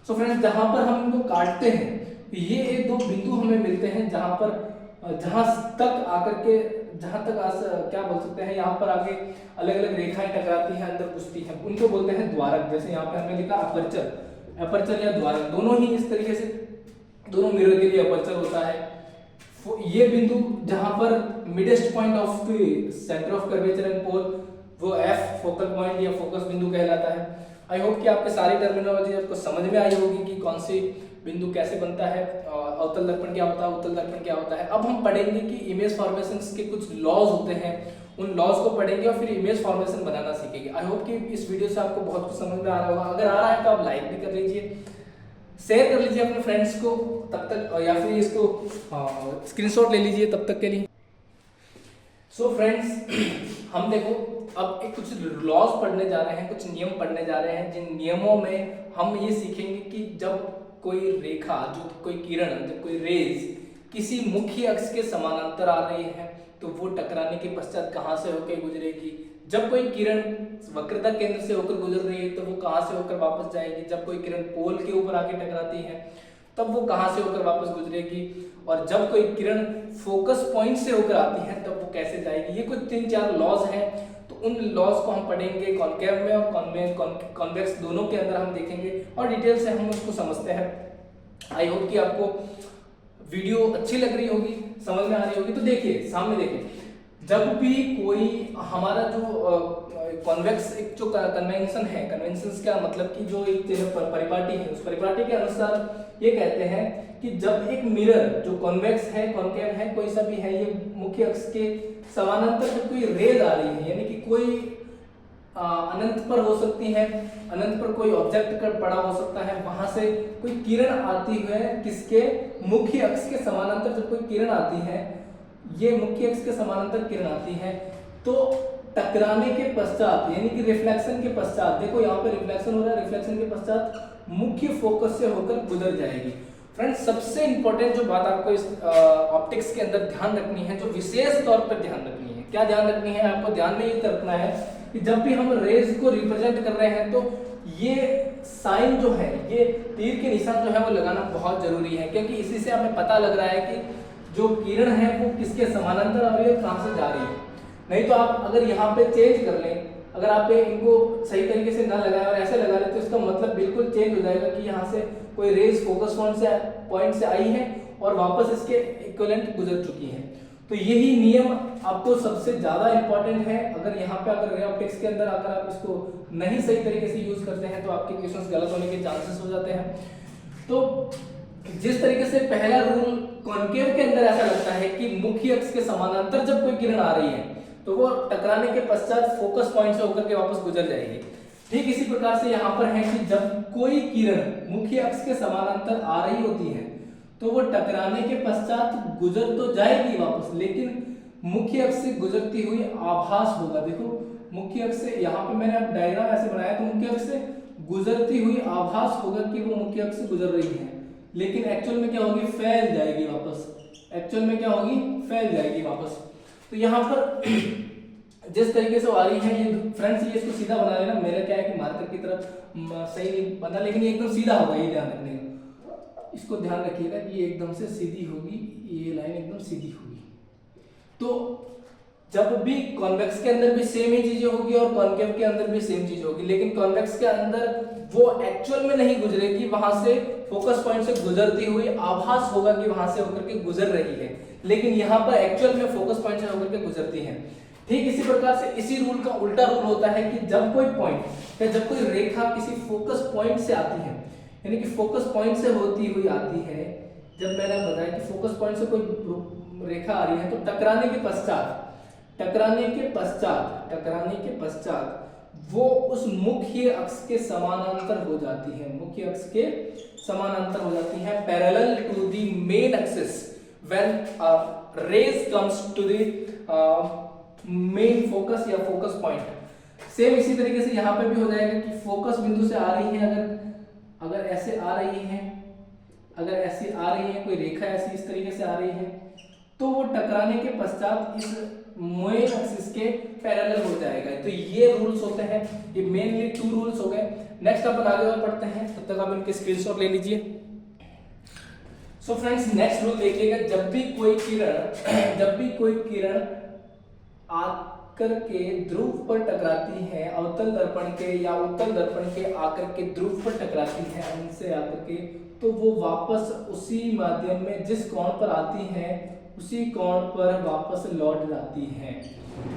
सो फ्रेंड्स, जहाँ पर हम इनको काटते हैं ये एक दो बिंदु हमें मिलते हैं जहाँ पर जहाँ तक आकर के क्या बोल सकते हैं, यहाँ पर आगे अलग अलग रेखाएं टकराती हैं, अंदर घुसती हैं, उनको बोलते हैं द्वारक। जैसे यहाँ पे हमने लिखा अपर्चर या द्वारक, दोनों ही इस तरीके से, दोनों मिरर के लिए अपर्चर होता है। ये बिंदु जहां पर midst point of the centre of curvature and pole, वो एफ फोकल पॉइंट या फोकस बिंदु कहलाता है। आई होप कि आपके सारी टर्मिनोलॉजी आपको समझ में आई होगी कि कौन सी बिंदु कैसे बनता है, अवतल दर्पण क्या होता है, उत्तल दर्पण क्या होता है। अब हम पढ़ेंगे कि इमेज फॉर्मेशंस के कुछ लॉज होते हैं, उन लॉज को पढ़ेंगे और फिर इमेज फॉर्मेशन बनाना सीखेंगे। आई होप कि इस वीडियो से आपको बहुत कुछ समझ में आ रहा होगा। अगर आ रहा है तो आप लाइक भी कर लीजिए, शेयर कर लीजिए अपने फ्रेंड्स को तब तक, या फिर इसको स्क्रीनशॉट ले लीजिए तब तक के लिए। सो फ्रेंड्स, हम देखो अब एक कुछ लॉज पढ़ने जा रहे हैं, कुछ नियम पढ़ने जा रहे हैं, जिन नियमों में हम ये सीखेंगे कि जब कोई रेखा, जो कोई किरण, जब कोई रेज किसी मुख्य अक्ष के समानांतर आ रही है तो वो टकराने के पश्चात कहाँ से होकर गुजरेगी। जब कोई किरण वक्रता केंद्र से होकर गुजर रही है तो वो कहाँ से होकर वापस जाएगी। जब कोई किरण पोल के ऊपर आके टकराती है तब वो कहाँ से होकर वापस गुजरेगी। और जब कोई किरण फोकस पॉइंट से होकर आती है तब वो कैसे जाएगी। ये कुछ 3-4 लॉज हैं, तो उन लॉज को हम पढ़ेंगे कॉनकेव में और कॉन्वेक्स दोनों के अंदर हम देखेंगे और डिटेल से हम उसको समझते हैं। आई होप कि आपको वीडियो अच्छी लग रही होगी, समझ में आ रही होगी। तो देखिए, सामने देखिए, जब भी कोई हमारा जो कॉन्वेक्स एक जो कन्वेंशन है, कन्वेंशंस का मतलब कि जो एक परिपाटी है, उस परिपाटी के अनुसार ये कहते हैं कि जब एक मिरर जो कॉन्वेक्स है, कॉनकेव है, कोई सा भी है, ये मुख्य अक्ष के समानांतर जब कोई रेज आ रही है, यानी कि कोई अनंत पर हो सकती है, अनंत पर कोई ऑब्जेक्ट कर पड़ा हो सकता है, वहां से कोई किरण आती है किसके, मुख्य अक्ष के समानांतर जब कोई किरण आती है, ये मुख्य अक्ष के समानांतर किरण आती है, तो टकराने के पश्चात यानी कि रिफ्लेक्शन के पश्चात, देखो यहाँ पे रिफ्लेक्शन हो रहा है, रिफ्लेक्शन के पश्चात मुख्य फोकस से होकर गुजर जाएगी। फ्रेंड्स, सबसे इंपॉर्टेंट जो बात आपको इस ऑप्टिक्स के अंदर ध्यान रखनी है, जो विशेष तौर पर ध्यान रखनी है, क्या ध्यान रखनी है, आपको ध्यान में ये रखना है कि जब भी हम रेज को रिप्रेजेंट कर रहे हैं तो ये साइन जो है, ये तीर के निशान जो है वो लगाना बहुत जरूरी है, क्योंकि इसी से हमें पता लग रहा है कि जो किरण है वो किसके समानांतर आ रही है, कहां से जा रही है। नहीं तो आप अगर यहाँ पे चेंज कर लें, अगर आप इनको सही तरीके से ना लगाएं और ऐसे लगा लें तो इसका मतलब बिल्कुल चेंज हो जाएगा कि यहाँ से कोई रेज फोकस पॉइंट से आई है और वापस इसके इक्विवेलेंट गुजर चुकी है। तो यही नियम आपको सबसे ज्यादा इंपॉर्टेंट है। अगर यहाँ पे अगर रे ऑप्टिक्स के अंदर अगर आप इसको नहीं सही तरीके से यूज करते हैं तो आपके क्वेश्चंस गलत होने के चांसेस हो जाते हैं। तो जिस तरीके से पहला रूल कॉनकेव के अंदर ऐसा लगता है कि मुख्य अक्ष के समानांतर जब कोई किरण आ रही है तो वो टकराने के पश्चात फोकस पॉइंट से होकर के वापस गुजर जाएगी। ठीक इसी प्रकार से यहाँ पर है कि जब कोई किरण मुख्य अक्ष के समानांतर आ रही होती है तो वो टकराने के पश्चात गुजर तो जाएगी वापस, लेकिन मुख्य अक्ष से गुजरती हुई आभास होगा। देखो मुख्य अक्ष से, यहाँ पे मैंने अब डायग्राम ऐसे बनाया तो मुख्य अक्ष से गुजरती हुई आभास होगा कि वो मुख्य अक्ष से गुजर रही है, लेकिन एक्चुअल में क्या होगी, फैल जाएगी वापस। एक्चुअल में क्या होगी, फैल जाएगी वापस। तो यहाँ पर जिस तरीके से आ रही है ये फ्रेंड्स, ये इसको सीधा बना लेना। मेरा क्या है कि मार्कर की तरफ सही नहीं बना, लेकिन ये एकदम सीधा होगा, ये ध्यान रखने का, इसको ध्यान रखिएगा कि ये एकदम से सीधी होगी, ये लाइन एकदम सीधी होगी। तो जब भी कॉन्वेक्स के अंदर भी सेम ही चीजें होगी और कॉनकेव के अंदर भी सेम चीज होगी, लेकिन कॉन्वेक्स के अंदर वो एक्चुअल में नहीं गुजरेगी, वहां से फोकस पॉइंट से गुजरती हुई आभास होगा कि वहां से होकर के गुजर रही है, लेकिन यहाँ पर एक्चुअल में फोकस पॉइंट से होकर के गुजरती है। ठीक इसी प्रकार से इसी रूल का उल्टा रूल होता है कि जब कोई पॉइंट या जब कोई रेखा किसी फोकस पॉइंट से आती है, यानी कि फोकस पॉइंट से होती हुई आती है, जब मैंने बताया कि फोकस पॉइंट से कोई रेखा आ रही है तो टकराने के पश्चात टकराने के पश्चात वो उस मुख्य अक्ष के समानांतर हो जाती है, मुख्य अक्ष के समानांतर हो जाती है, parallel to the main axis when rays comes to the main focus या फोकस पॉइंट। सेम इसी तरीके से यहाँ पे भी हो जाएगा कि फोकस बिंदु से आ रही है, अगर ऐसे आ रही है, अगर ऐसी आ रही है, कोई रेखा ऐसी इस तरीके से आ रही है, तो वो टकराने के पश्चात इस मेन एक्सिस के पैरेलल हो जाएगा। तो ये रूल्स होते हैं, ये मेनली 2 रूल्स हो गए। नेक्स्ट अपन आगे और पढ़ते हैं, तब तक आप इनके स्क्रीनशॉट ले लीजिए। सो फ्रेंड्स, नेक्स्ट रूल देखिएगा, जब भी कोई किरण आकर के ध्रुव पर टकराती है, अवतल दर्पण के या उत्तल दर्पण के आकर के ध्रुव पर टकराती है उनसे आकर के, तो वो वापस उसी माध्यम में जिस कोण पर आती है उसी कोण पर वापस लौट जाती है,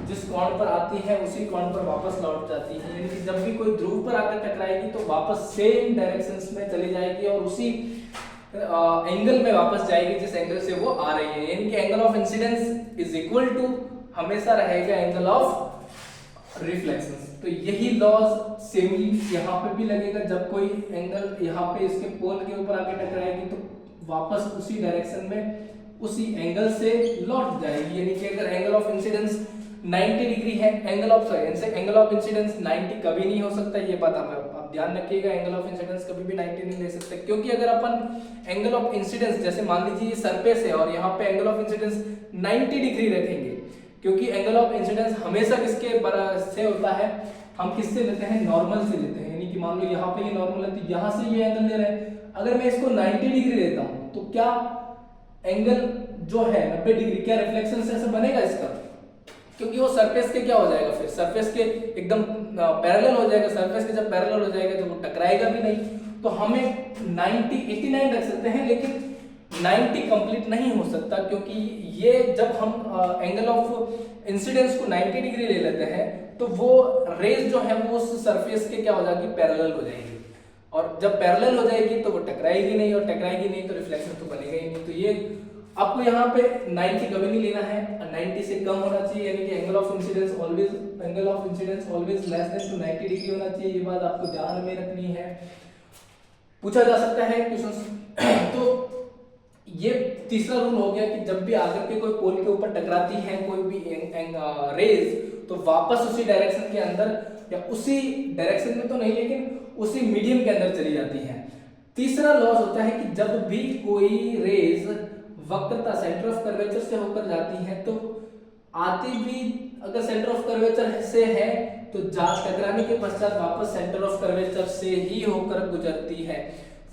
जिस कोण पर आती है उसी कोण पर वापस लौट जाती है। यानी कि जब भी कोई ध्रुव पर आकर टकराएगी तो वापस सेम डायरेक्शंस में चली जाएगी और उसी एंगल में वापस जाएगी जिस एंगल से वो आ रही है। यानी कि angle of incidence is equal to हमेशा रहेगा एंगल ऑफ रिफ्लेक्शन। तो यही लॉज सेमली यहाँ पे भी लगेगा, जब कोई एंगल यहाँ पे इसके पोल के ऊपर आके टकराएगी तो वापस उसी डायरेक्शन में उसी एंगल से लौट जाएगी। यानी कि अगर एंगल ऑफ इंसिडेंस 90 डिग्री है, एंगल ऑफ इंसिडेंस 90 कभी नहीं हो सकता, ये बात आप ध्यान रखिएगा। एंगल ऑफ इंसिडेंस कभी भी 90 नहीं ले सकते, क्योंकि अगर अपन एंगल ऑफ इंसिडेंस जैसे मान लीजिए ये सरफेस है और यहाँ पे एंगल ऑफ इंसिडेंस 90 डिग्री रखेंगे, क्योंकि एंगल ऑफ इंसिडेंस हमेशा किसके से होता है, हम किससे लेते हैं, नॉर्मल से लेते हैं। यानी कि मान लो यहाँ पे ये नॉर्मल है तो यहाँ से ये एंगल ले रहे हैं, अगर मैं इसको 90 डिग्री लेता हूँ तो क्या एंगल जो है 90 डिग्री, क्या रिफ्लेक्शन से ऐसा बनेगा इसका, क्योंकि वो सरफेस के क्या हो जाएगा, फिर सरफेस के एकदम पैरेलल हो जाएगा। सरफेस के जब पैरेलल हो जाएगा तो वो टकराएगा भी नहीं। तो हमें 89 रख सकते हैं, लेकिन 90 कंप्लीट नहीं हो सकता, क्योंकि ये जब हम एंगल ऑफ इंसिडेंस को 90 डिग्री ले लेते हैं तो वो रेज जो है वो उस सरफेस के क्या हो जाएगी, पैरेलल हो जाएगी, और जब पैरेलल हो जाएगी तो वो टकराएगी नहीं, और टकराएगी नहीं तो रिफ्लेक्शन तो बनेगा ही नहीं। तो ये आपको यहाँ पे 90 कभी नहीं लेना है, 90 से कम होना चाहिए, यानी कि angle of incidence always less than to 90 degree होना चाहिए। ये बात आपको ध्यान में रखनी है, पूछा जा सकता है क्वेश्चन। तो ये तीसरा रूल हो गया कि जब भी आकर के कोई पोल के ऊपर टकराती है कोई भी रेज, तो वापस उसी डायरेक्शन के अंदर, या उसी डायरेक्शन में तो नहीं लेकिन उसी मीडियम के अंदर चली जाती है। तीसरा लॉज होता है कि जब भी कोई रेज वक्रता सेंटर ऑफ कर्वेचर से होकर जाती है, तो आती भी अगर सेंटर ऑफ कर्वेचर से है तो टकराने के पश्चात वापस सेंटर ऑफ कर्वेचर से ही होकर गुजरती है।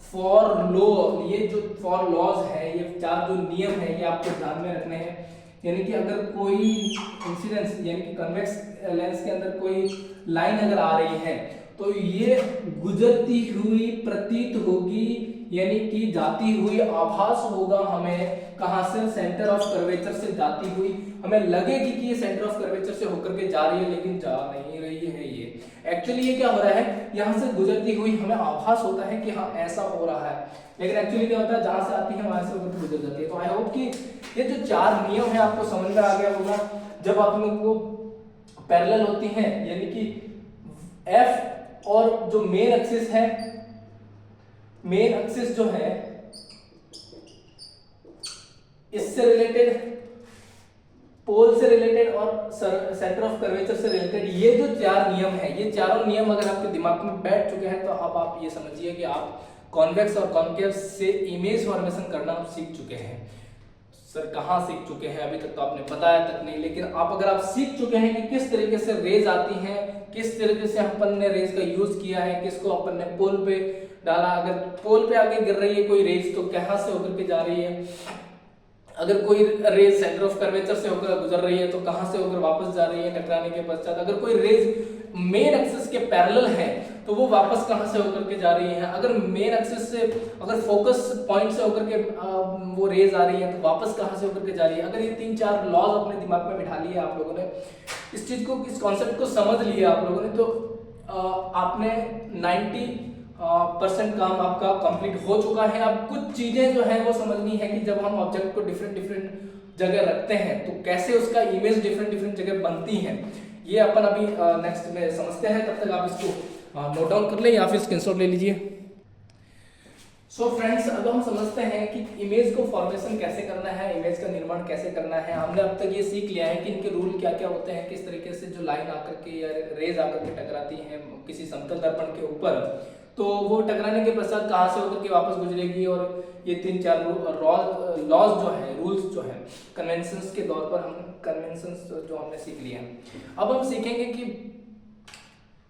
फॉर लॉज है, ये 4 जो नियम है ये आपको ध्यान में रखने हैं। यानी कि अगर कोई इंसिडेंस यानी कि कन्वेक्स लेंस के अंदर कोई लाइन अगर आ रही है तो ये गुजरती हुई प्रतीत होगी, यानी कि जाती हुई आभास होगा हमें, कहां से, सेंटर ऑफ कर्वेचर से जाती हुई हमें लगेगी कि ये सेंटर ऑफ कर्वेचर से होकर के जा रही है, लेकिन जा नहीं रही है। ये एक्चुअली ये क्या हो रहा है, यहाँ से गुजरती हुई हमें आभास होता है कि हाँ ऐसा हो रहा है, लेकिन एक्चुअली क्या होता है, जहां से आती है वहां से होकर गुजर जाती है। तो आई होप कि ये जो 4 नियम है आपको समझ में आ गया होगा। जब आप लोगों को पैरेलल होती हैं, यानी कि एफ और जो मेन एक्सिस है, मेन एक्सिस जो है इससे रिलेटेड, पोल से रिलेटेड और सेंटर ऑफ कर्वेचर से रिलेटेड, ये जो 4 नियम है, ये चारों नियम अगर आपके दिमाग में बैठ चुके हैं तो अब आप ये समझिए कि आप कॉन्वेक्स और कॉन्केव से इमेज फॉर्मेशन करना आप सीख चुके हैं। सर कहाँ सीख चुके हैं, अभी तक तो आपने बताया तक नहीं, लेकिन अगर आप सीख चुके हैं कि किस तरीके से रेज आती हैं, किस तरीके से अपन ने रेज का यूज किया है, किसको अपन ने पोल पे डाला, अगर पोल पे आगे गिर रही है कोई रेज तो कहां से होकर के जा रही है, अगर कोई रेज सेंटर ऑफ कर्वेचर से होकर गुजर रही है तो कहां से होकर वापस जा रही है टकराने के पश्चात, अगर कोई रेज मेन एक्सिस के पैरेलल है तो वो वापस कहां से होकर के जा रही है, अगर मेन एक्सिस से, अगर फोकस पॉइंट से होकर के वो रेज आ रही है तो वापस कहां से होकर के जा रही है। अगर ये 3-4 लॉज अपने दिमाग में बिठा लिए आप लोगों ने, इस चीज को, इस कॉन्सेप्ट को समझ लिया आप लोगों ने, तो आपने 90% काम आपका कंप्लीट हो चुका है। अब कुछ चीजें जो है वो समझनी है कि जब हम ऑब्जेक्ट को डिफरेंट जगह रखते हैं तो कैसे उसका इमेज डिफरेंट डिफरेंट जगह बनती हैं, ये अपन अभी नेक्स्ट में समझते हैं। तब तक आप इसको नोट डाउन कर ले या फिर स्क्रीनशॉट ले लीजिए। सो फ्रेंड्स, अब हम समझते हैं कि इमेज को फॉर्मेशन कैसे करना है, इमेज का निर्माण कैसे करना है। हमने अब तक ये सीख लिया है कि इनके रूल क्या क्या होते हैं, किस तरीके से जो लाइन आकर के या रेज आकर के टकराती हैं किसी समतल दर्पण के ऊपर, तो वो टकराने के पश्चात कहाँ से होकर के वापस गुजरेगी, और ये 3-4 लॉज जो है, रूल्स जो है, कन्वेंशंस के तौर पर हम कन्वेंशंस जो हमने सीख लिए हैं। अब हम सीखेंगे कि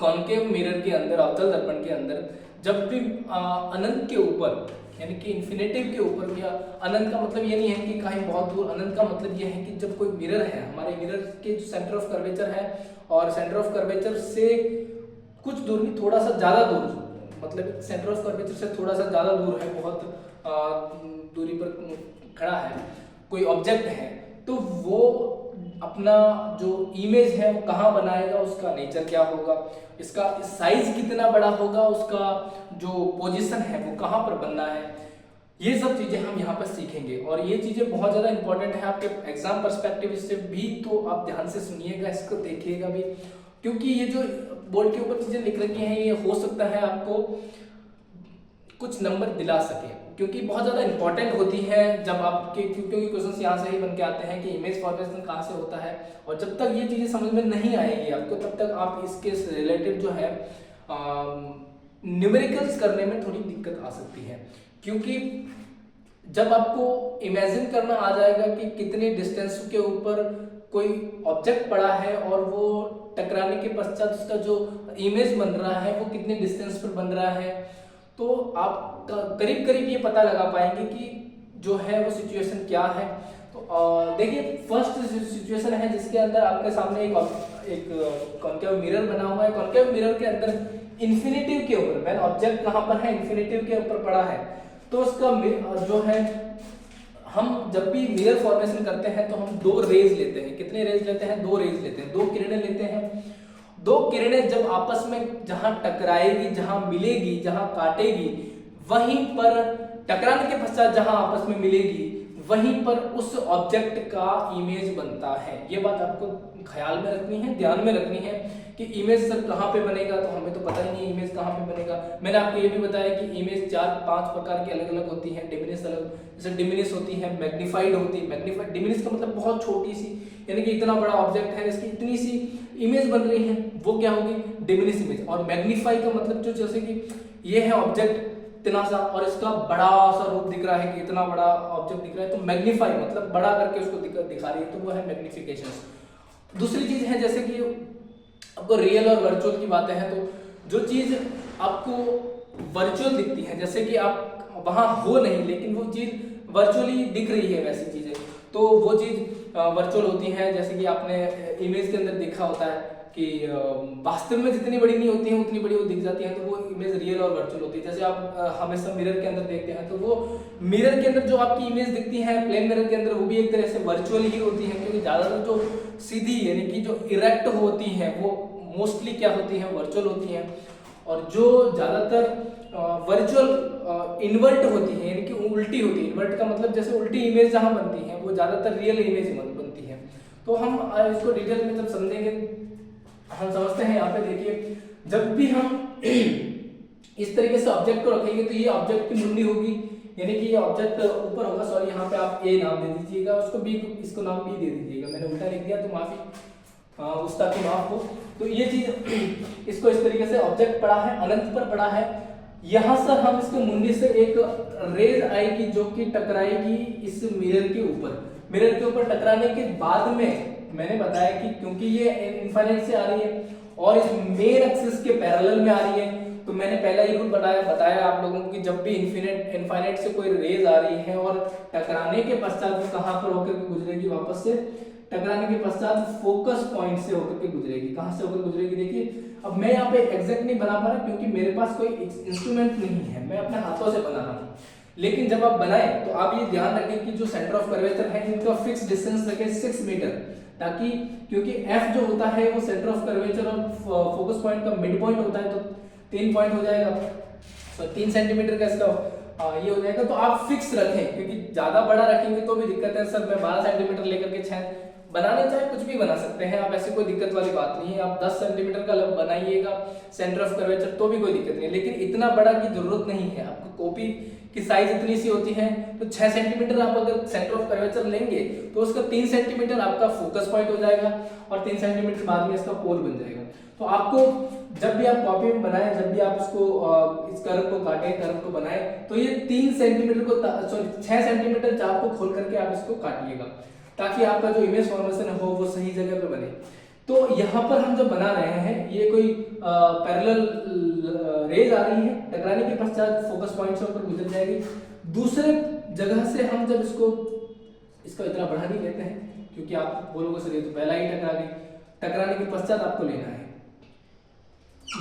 कॉन्केव मिरर के अंदर, अवतल दर्पण के अंदर जब भी अनंत के ऊपर यानी कि इन्फिनेटिव के ऊपर, या अनंत का मतलब ये नहीं है कि कहीं बहुत दूर, अनंत का मतलब ये है कि जब कोई मिरर है, हमारे मिरर के जो सेंटर ऑफ कर्वेचर है और सेंटर ऑफ कर्वेचर से कुछ दूर नहीं, थोड़ा सा ज़्यादा दूर, मतलब सेंटर ऑफ कर्वेचर से थोड़ा सा ज़्यादा दूर है, बहुत दूरी पर खड़ा है कोई ऑब्जेक्ट है, तो वो अपना जो इमेज है वो कहाँ बनाएगा, उसका नेचर क्या होगा, इसका साइज कितना बड़ा होगा, उसका जो पोजीशन है वो कहाँ पर बनना है, ये सब चीजें हम यहाँ पर सीखेंगे। और ये चीजें बहुत ज़्यादा इंपॉर्टेंट है आपके एग्जाम पर्सपेक्टिव से भी, तो आप ध्यान से सुनिएगा, इसको देखिएगा भी, क्योंकि ये जो बोर्ड के ऊपर चीजें लिख रखी हैं ये हो सकता है आपको कुछ नंबर दिला सके, क्योंकि बहुत ज़्यादा इंपॉर्टेंट होती है जब आपके, क्योंकि क्वेश्चन यहाँ से ही बन के आते हैं कि इमेज फॉर्मेशन कहाँ से होता है, और जब तक ये चीज़ें समझ में नहीं आएगी आपको, तब तक आप इसके रिलेटेड जो है न्यूमेरिकल्स करने में थोड़ी दिक्कत आ सकती है। क्योंकि जब आपको इमेजिन करना आ जाएगा कि कितने डिस्टेंस के ऊपर कोई ऑब्जेक्ट पड़ा है और वो टकराने के पश्चात उसका जो इमेज बन रहा है वो कितने डिस्टेंस पर बन रहा है, तो आप करीब करीब ये पता लगा पाएंगे कि जो है वो सिचुएशन क्या है। तो देखिए, फर्स्ट सिचुएशन है जिसके अंदर आपके सामने एक कॉन्केव मिरर बना हुआ है। कॉन्केव मिरर के अंदर इन्फिनेटिव के ऊपर, मैन ऑब्जेक्ट कहाँ पर है, इन्फिनेटिव के ऊपर पड़ा है, तो उसका जो है, हम जब भी मिरर फॉर्मेशन करते हैं तो हम 2 रेज लेते हैं। कितने रेज लेते हैं? 2 रेज लेते हैं, 2 किरणें लेते हैं। 2 किरणें जब आपस में जहां टकराएगी, जहां मिलेगी, जहां काटेगी, वहीं पर टकराने के पश्चात जहां आपस में मिलेगी, वहीं पर उस ऑब्जेक्ट का इमेज बनता है। ये बात आपको ख्याल में रखनी है, ध्यान में रखनी है कि इमेज सर कहाँ पे बनेगा, तो हमें तो पता ही नहीं इमेज कहाँ पे बनेगा। मैंने आपको ये भी बताया कि इमेज 4-5 प्रकार की अलग अलग होती हैं। डिमिनिश अलग, जैसे डिमिनिश होती है, मैग्नीफाइड होती है। मैग्नीफाइड, डिमिनिश का मतलब बहुत छोटी सी, यानी कि इतना बड़ा ऑब्जेक्ट है इसकी इतनी सी इमेज बन रही है, वो क्या होगी? Diminish image. और मैग्नीफाई का मतलब जो, जैसे कि ये है ऑब्जेक्ट इतना सा और इसका बड़ा सा रूप दिख रहा है कि इतना बड़ा ऑब्जेक्ट दिख रहा है, तो मैग्नीफाई मतलब बड़ा करके उसको दिखा रही है, तो वो है मैग्निफिकेशन। दूसरी चीज है, जैसे कि आपको रियल और वर्चुअल की बातें हैं, तो जो चीज आपको वर्चुअल दिखती है, जैसे कि आप वहां हो नहीं लेकिन वो चीज वर्चुअली दिख रही है, वैसी चीजें, तो वो चीज वर्चुअल होती है। जैसे कि आपने इमेज के अंदर देखा होता है कि वास्तव में जितनी बड़ी नहीं होती है उतनी बड़ी वो दिख जाती है, तो वो इमेज रियल और वर्चुअल होती है। जैसे आप हमेशा मिरर के अंदर देखते हैं, तो वो मिरर के अंदर जो आपकी इमेज दिखती है प्लेन मिरर के अंदर, वो भी एक तरह से वर्चुअल ही होती है, क्योंकि ज्यादातर जो सीधी यानी कि जो इरेक्ट होती है वो मोस्टली क्या होती है? वर्चुअल होती है। और जो ज्यादातर वर्चुअल इन्वर्ट होती है, यानी कि उल्टी होती है। इन्वर्ट का मतलब जैसे उल्टी इमेज जहां बनती है वो ज्यादातर रियल इमेज बनती है। तो हम इसको डिटेल में जब समझेंगे, हम समझते हैं यहाँ पे देखिए, जब भी हम इस तरीके से ऑब्जेक्ट को रखेंगे तो ये ऑब्जेक्ट की मुंडी होगी, यानी कि ये ऑब्जेक्ट ऊपर होगा। सॉरी, यहाँ पे आप ए नाम दे दीजिएगा, उसको बी, इसको नाम बी दे दीजिएगा। मैंने उल्टा लिख दिया तो माफी, उसका की माफ हो। तो ये चीज, इसको इस तरीके से ऑब्जेक्ट पड़ा है, अनंत पर पड़ा है। यहाँ से हम इसको मुंडी से एक रेज आएगी जो कि टकराएगी इस मिरर के ऊपर। मिरर के ऊपर टकराने के बाद में मैंने बताया कि क्योंकि ये इनफाइनाइट से आ रही है और इस मेन एक्सिस के पैरेलल में आ रही है, तो मैंने पहला ही रूल बताया आप लोगों को कि जब भी इनफाइनाइट से कोई रेज आ रही है और टकराने के पश्चात वो कहां पर होकर के गुजरेगी? वापस से टकराने के पश्चात फोकस पॉइंट से होकर के गुजरेगी। कहां से होकर गुजरेगी? देखिए, अब मैं यहाँ पे एग्जैक्ट नहीं बना पा रहा क्योंकि मेरे पास कोई इंस्ट्रूमेंट नहीं है, मैं अपने हाथों से बना रहा हूँ। लेकिन जब आप बनाए तो आप ये ध्यान रखें कि जो सेंटर ऑफ कर्वेचर है इनका फिक्स डिस्टेंस रखें 6 मीटर, ताकि क्योंकि F जो होता है वो सेंटर ऑफ कर्वेचर और फोकस पॉइंट का मिड पॉइंट होता है, तो 3 पॉइंट हो जाएगा। तो 3 सेंटीमीटर का इसका ये हो जाएगा। तो आप फिक्स रखें, क्योंकि ज्यादा बड़ा रखेंगे तो भी दिक्कत है। सर मैं 12 सेंटीमीटर लेकर के 6 बनाने, चाहे कुछ भी बना सकते हैं आप, ऐसी कोई दिक्कत वाली बात नहीं है। आप 10 सेंटीमीटर का बनाइएगा सेंटर ऑफ कर्वेचर तो भी कोई दिक्कत नहीं है, लेकिन इतना बड़ा की जरूरत नहीं है। आपको कॉपी की साइज इतनी सी होती है, तो 6 सेंटीमीटर आप अगर सेंटर ऑफ कर्वेचर लेंगे तो उसका 3 सेंटीमीटर आपका फोकस पॉइंट हो जाएगा और 3 सेंटीमीटर बाद में इसका पोल बन जाएगा। तो आपको जब भी आप कॉपी में बनाए, जब भी आप इसको इस कर्व को काटें, कर्व को बनाए, तो ये 3 सेंटीमीटर को सॉरी 6 सेंटीमीटर चाप को खोल करके आप इसको काटिएगा, ताकि आपका जो इमेज फॉर्मेशन हो वो सही जगह पे बने। तो यहाँ पर हम जब बना रहे हैं, ये कोई पैरेलल रेज आ रही है, टकराने के पश्चात फोकस पॉइंट से ऊपर गुजर जाएगी। दूसरे जगह से हम जब इसको इतना बढ़ा नहीं लेते हैं, क्योंकि आप बोलोगे सर ये तो पहला ही टकरा गई। टकराने के पश्चात आपको लेना है,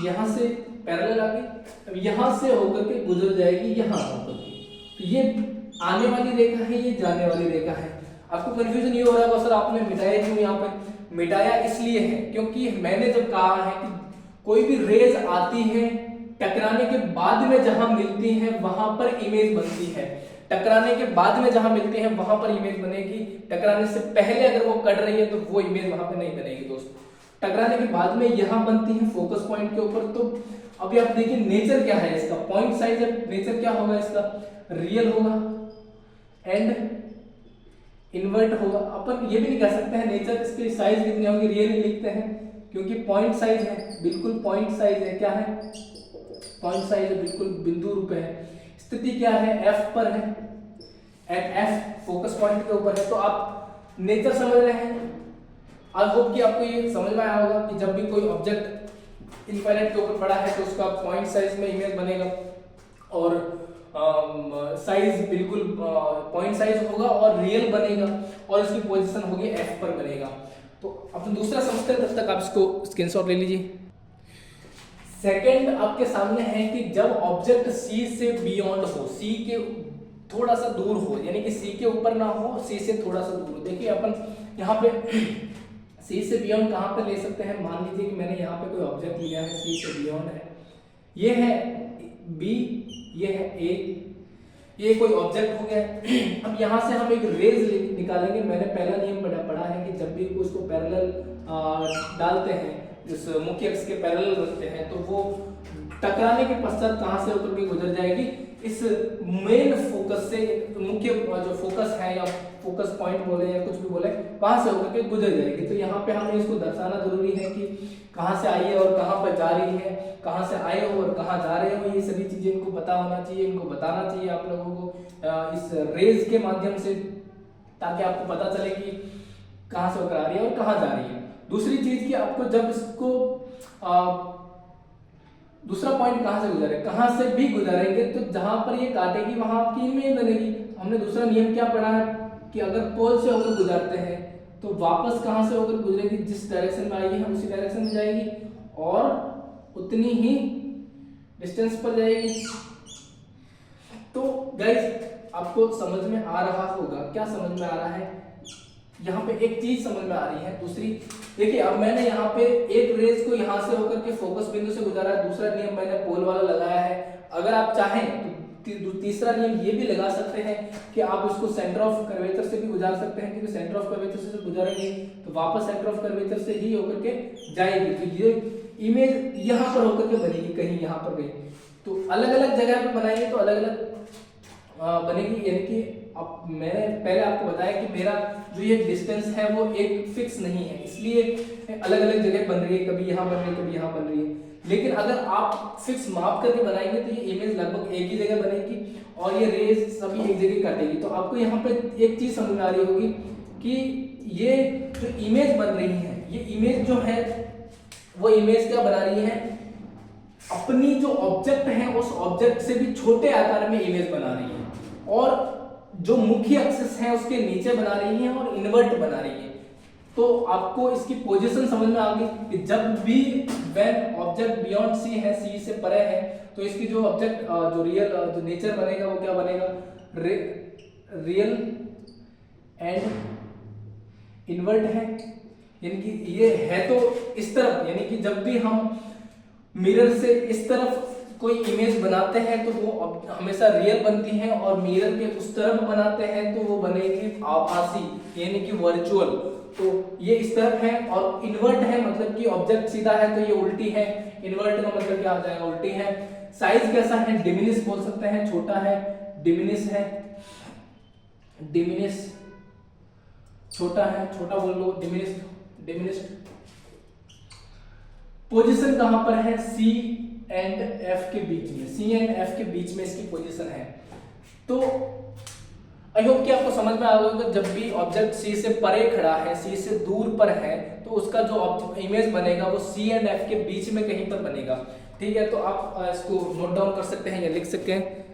यहां से पैरेलल आ गई, अब यहां से होकर के गुजर जाएगी यहां होकर के। तो ये आने वाली रेखा है, ये जाने वाली रेखा है। आपको कंफ्यूजन ये हो रहा है सर आपने मिटाया क्यों? यहाँ पे मिटाया इसलिए है क्योंकि मैंने जब कहा है कि कोई भी रेज आती है, टकराने के बाद में जहां मिलती है वहां पर इमेज बनती है। टकराने के बाद में जहां मिलती है वहां पर इमेज बनेगी। टकराने से पहले अगर वो कट रही है तो वो इमेज वहां पे नहीं बनेगी दोस्तों। टकराने के बाद में यहां बनती है फोकस पॉइंट के ऊपर। तो अभी आप देखिए नेचर क्या है इसका, पॉइंट साइज है, नेचर क्या होगा इसका, रियल होगा एंड इन्वर्ट होगा। अपन ये भी नहीं कह सकते हैं नेचर इसकी साइज कितनी होगी, रियल ही लिखते हैं क्योंकि पॉइंट साइज है, बिल्कुल पॉइंट साइज है। क्या है? पॉइंट साइज है, बिल्कुल बिंदु रूप है। स्थिति क्या है? एफ पर है, एट एफ फोकस पॉइंट के ऊपर है। तो आप नेचर समझ रहे हैं। आई होप कि आपको ये समझ में आया होगा कि जब भी कोई ऑब्जेक्ट इनफाइनाइट के ऊपर पड़ा है तो उसका पॉइंट साइज में इमेज बनेगा और साइज बिल्कुल पॉइंट साइज होगा और रियल बनेगा और इसकी पोजीशन होगी एफ पर बनेगा। तो अब दूसरा समझते हैं, तब तक आप इसको स्क्रीनशॉट ले लीजिए। सेकंड आपके सामने है कि जब ऑब्जेक्ट सी से बियॉन्ड हो, सी के थोड़ा सा दूर हो, यानी कि सी के ऊपर ना हो, सी से थोड़ा सा दूर हो। देखिए अपन यहाँ पे सी से बियॉन्ड कहाँ पे ले सकते हैं? मान लीजिए कि मैंने यहाँ पे कोई ऑब्जेक्ट लिया है, सी से बियॉन्ड है, ये है बी, ये है ए, ये कोई ऑब्जेक्ट हो गया। अब यहाँ से हम एक रेज निकालेंगे। मैंने पहला नियम पढ़ा है कि जब भी उसको पैरेलल डालते हैं, इस मुख्य अक्ष के पैरेलल रखते हैं, तो वो टकराने के पश्चात कहाँ से होकर के गुजर जाएगी? इस मेन फोकस से, मुख्य जो फोकस है या फोकस पॉइंट बोले या कुछ भी बोले, वहां से होकर के गुजर जाएगी। तो यहाँ पे हमें इसको दर्शाना जरूरी है कि कहाँ से आई है और कहाँ पर जा रही है, कहाँ से आए हो और कहाँ जा रहे हो। ये सभी चीजें इनको पता होना चाहिए, इनको बताना चाहिए आप लोगों को इस रेज के माध्यम से, ताकि आपको पता चले कि कहाँ से होकर आ रही है और कहाँ जा रही है। दूसरी चीज कि आपको जब इसको दूसरा पॉइंट कहां से गुजरे, कहां से भी गुजरेंगे तो जहां पर ये काटेगी वहां आपकी इमेज बनेगी। हमने दूसरा नियम क्या पढ़ा कि अगर पोल से होकर गुजरते हैं तो वापस कहां से होकर गुजरेगी? जिस डायरेक्शन में आई है उसी डायरेक्शन में जाएगी और उतनी ही डिस्टेंस पर जाएगी। तो गाइस आपको समझ में आ रहा होगा, क्या समझ में आ रहा है? यहाँ पे एक चीज समझ में आ रही है। दूसरी देखिए, अब मैंने यहाँ पे एक रेज को यहाँ से होकर के फोकस बिंदु से गुजारा है। दूसरा नियम मैंने पोल वाला लगाया है। अगर आप चाहें तो तीसरा नियम ये भी लगा सकते हैं कि आप उसको सेंटर ऑफ कर्वेचर से भी गुजार सकते हैं, क्योंकि सेंटर ऑफ कर्वेचर से गुजारेंगे तो वापस सेंटर ऑफ कर्वेचर से ही होकर के जाएगी। तो ये इमेज यहाँ पर होकर के बनेगी, कहीं यहाँ पर गई। तो अलग अलग जगह पर बनाएंगे तो अलग अलग बनेगी। यानी कि अब मैंने पहले आपको बताया कि मेरा जो ये डिस्टेंस है वो एक फिक्स नहीं है, इसलिए अलग अलग जगह बन रही है, कभी यहाँ बन रही है, कभी यहाँ बन रही है। लेकिन अगर आप फिक्स माप करके बनाएंगे तो ये इमेज लगभग एक ही जगह बनेगी और ये रेज सभी एक जगह काटेगी। तो आपको यहाँ पे एक चीज समझ में आ रही होगी कि ये जो इमेज बन रही है, ये इमेज जो है वो इमेज क्या बना रही है? अपनी जो ऑब्जेक्ट है उस ऑब्जेक्ट से भी छोटे आकार में इमेज बना रही है और जो मुख्य एक्सिस है उसके नीचे बना रही है और इन्वर्ट बना रही है। तो आपको इसकी पोजीशन समझ में आ गई कि जब भी व्हेन ऑब्जेक्ट बियॉन्ड सी है, सी से परे है, तो इसकी जो ऑब्जेक्ट जो रियल जो नेचर बनेगा वो क्या बनेगा? रियल एंड इन्वर्ट है। यानी कि ये है तो इस तरफ, यानी कि जब भी हम मिरर से इस तरफ कोई इमेज बनाते हैं तो वो हमेशा रियल बनती है, और मिरर के उस तरफ बनाते हैं तो वो बनेगी आभासी यानी कि वर्चुअल। तो ये इस तरफ है, और इन्वर्ट है मतलब कि ऑब्जेक्ट सीधा है तो ये उल्टी है, इन्वर्ट का मतलब क्या हो जाएगा, उल्टी है। साइज कैसा है, डिमिनिश बोल सकते हैं, छोटा है, डिमिनिश है, डिमिनिश छोटा है, छोटा बोल लो, डिमिनिश, डिमिनिश। पोजीशन कहां पर है, सी एंड एफ के बीच में, सी एंड एफ के बीच में इसकी पोजीशन है। तो आई होप कि आपको समझ में आ गया होगा, जब भी ऑब्जेक्ट सी से परे खड़ा है, सी से दूर पर है, तो उसका जो इमेज बनेगा वो सी एंड एफ के बीच में कहीं पर बनेगा। ठीक है, तो आप इसको नोट डाउन कर सकते हैं या लिख सकते हैं।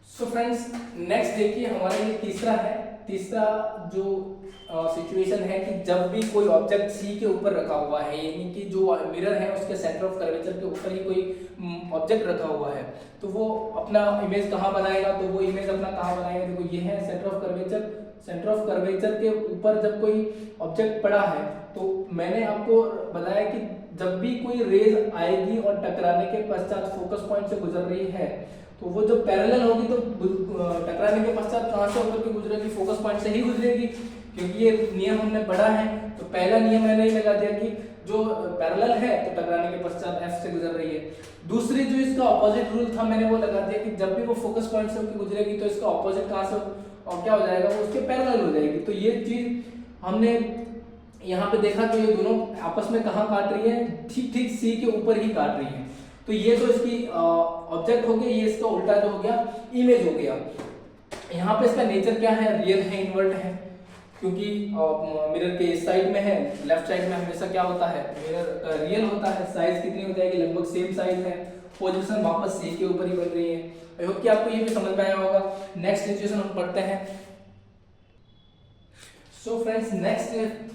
सो फ्रेंड्स, नेक्स्ट देखिए हमारा ये तीसरा है। तीसरा जो सिचुएशन है कि जब भी कोई ऑब्जेक्ट सी के ऊपर रखा हुआ है, यानी कि जो मिरर है उसके सेंटर ऑफ कर्वेचर के ऊपर ही कोई ऑब्जेक्ट रखा हुआ है, तो वो अपना इमेज कहाँ बनाएगा, तो वो इमेज अपना कहाँ बनाएगा, देखो ये है centre of curvature. Centre of curvature के ऊपर जब कोई ऑब्जेक्ट पड़ा है, तो मैंने आपको बताया कि जब भी कोई रेज आएगी और टकराने के पश्चात फोकस पॉइंट से गुजर रही है, तो वो जो पैरेलल होगी तो टकराने के पश्चात कहां से होकर के गुजरेगी, फोकस पॉइंट से ही गुजरेगी, क्योंकि ये नियम हमने पढ़ा है। तो पहला नियम मैंने ही लगा दिया कि जो पैरेलल है तो टकराने के पश्चात एफ से गुजर रही है। दूसरी जो इसका ऑपोजिट रूल था मैंने वो लगा दिया कि जब भी वो फोकस पॉइंट से होकर गुजरेगी तो इसका ऑपोजिट कहां से और क्या हो जाएगा, वो उसके पैरेलल हो जाएगी। तो ये चीज हमने यहाँ पे देखा कि ये दोनों आपस में कहाँ काट रही है, ठीक ठीक सी के ऊपर ही काट रही है। तो ये तो इसकी ऑब्जेक्ट हो गया, ये इसका उल्टा जो हो गया इमेज हो गया। यहाँ पे इसका नेचर क्या है, रियल है, इन्वर्ट है, क्योंकि मिरर के इस साइड में है, लेफ्ट साइड में हमेशा क्या होता है, मिरर रियल होता है। साइज कितनी हो जाएगी, लगभग सेम साइज है। पोजीशन वापस सी के ऊपर ही बन रही है। आई होप कि आपको ये भी समझ में आया होगा। नेक्स्ट सिचुएशन हम पढ़ते हैं। सो फ्रेंड्स, नेक्स्ट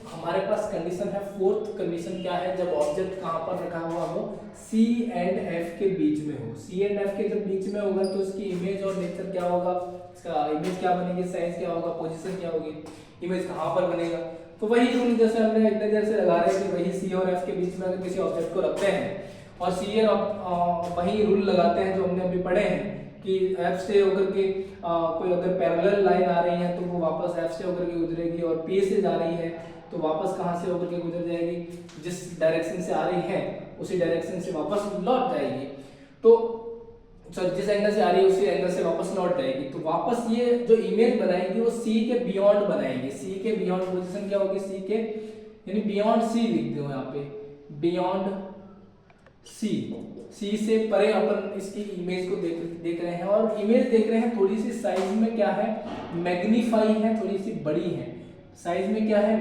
हमारे पास कंडीशन है, फोर्थ कंडीशन क्या है, जब ऑब्जेक्ट कहां पर रखा हुआ हो, सी एंड एफ के बीच में हो। सी एंड एफ के जब बीच में होगा तो इसकी इमेज और नेचर क्या होगा, इसका इमेज क्या बनेगी, साइज क्या होगा, पोजीशन क्या होगी, इमेज कहां पर बनेगा। तो वही रूल जैसे हमने इतने देर से लगा रहे हैं कि वही सी और एफ के बीच में अगर किसी ऑब्जेक्ट को रखते हैं और सी और वही रूल लगाते हैं जो हमने अभी पढ़े हैं कि एफ से होकर के कोई अगर पैरेलल लाइन आ रही है तो वो वापस एफ से होकर के गुजरेगी, और पी से जा रही है तो वापस कहां से होकर के गुजर जाएगी, जिस डायरेक्शन से आ रही है उसी डायरेक्शन से वापस लौट जाएगी। तो जिस एंगल से आ रही है उसी एंगल से वापस लौट जाएगी। तो वापस ये जो इमेज बनाएगी वो सी के बियॉन्ड बनाएगी। सी के बियॉन्ड पोजीशन क्या होगी, सी के यानी बियॉन्ड सी लिख दो यहाँ पे, बियॉन्ड सी, सी से परे अपन इसकी इमेज को देख रहे हैं, और इमेज देख रहे हैं थोड़ी सी साइज में क्या है, मैग्नीफाई है, थोड़ी सी बड़ी है। साइज में क्या है,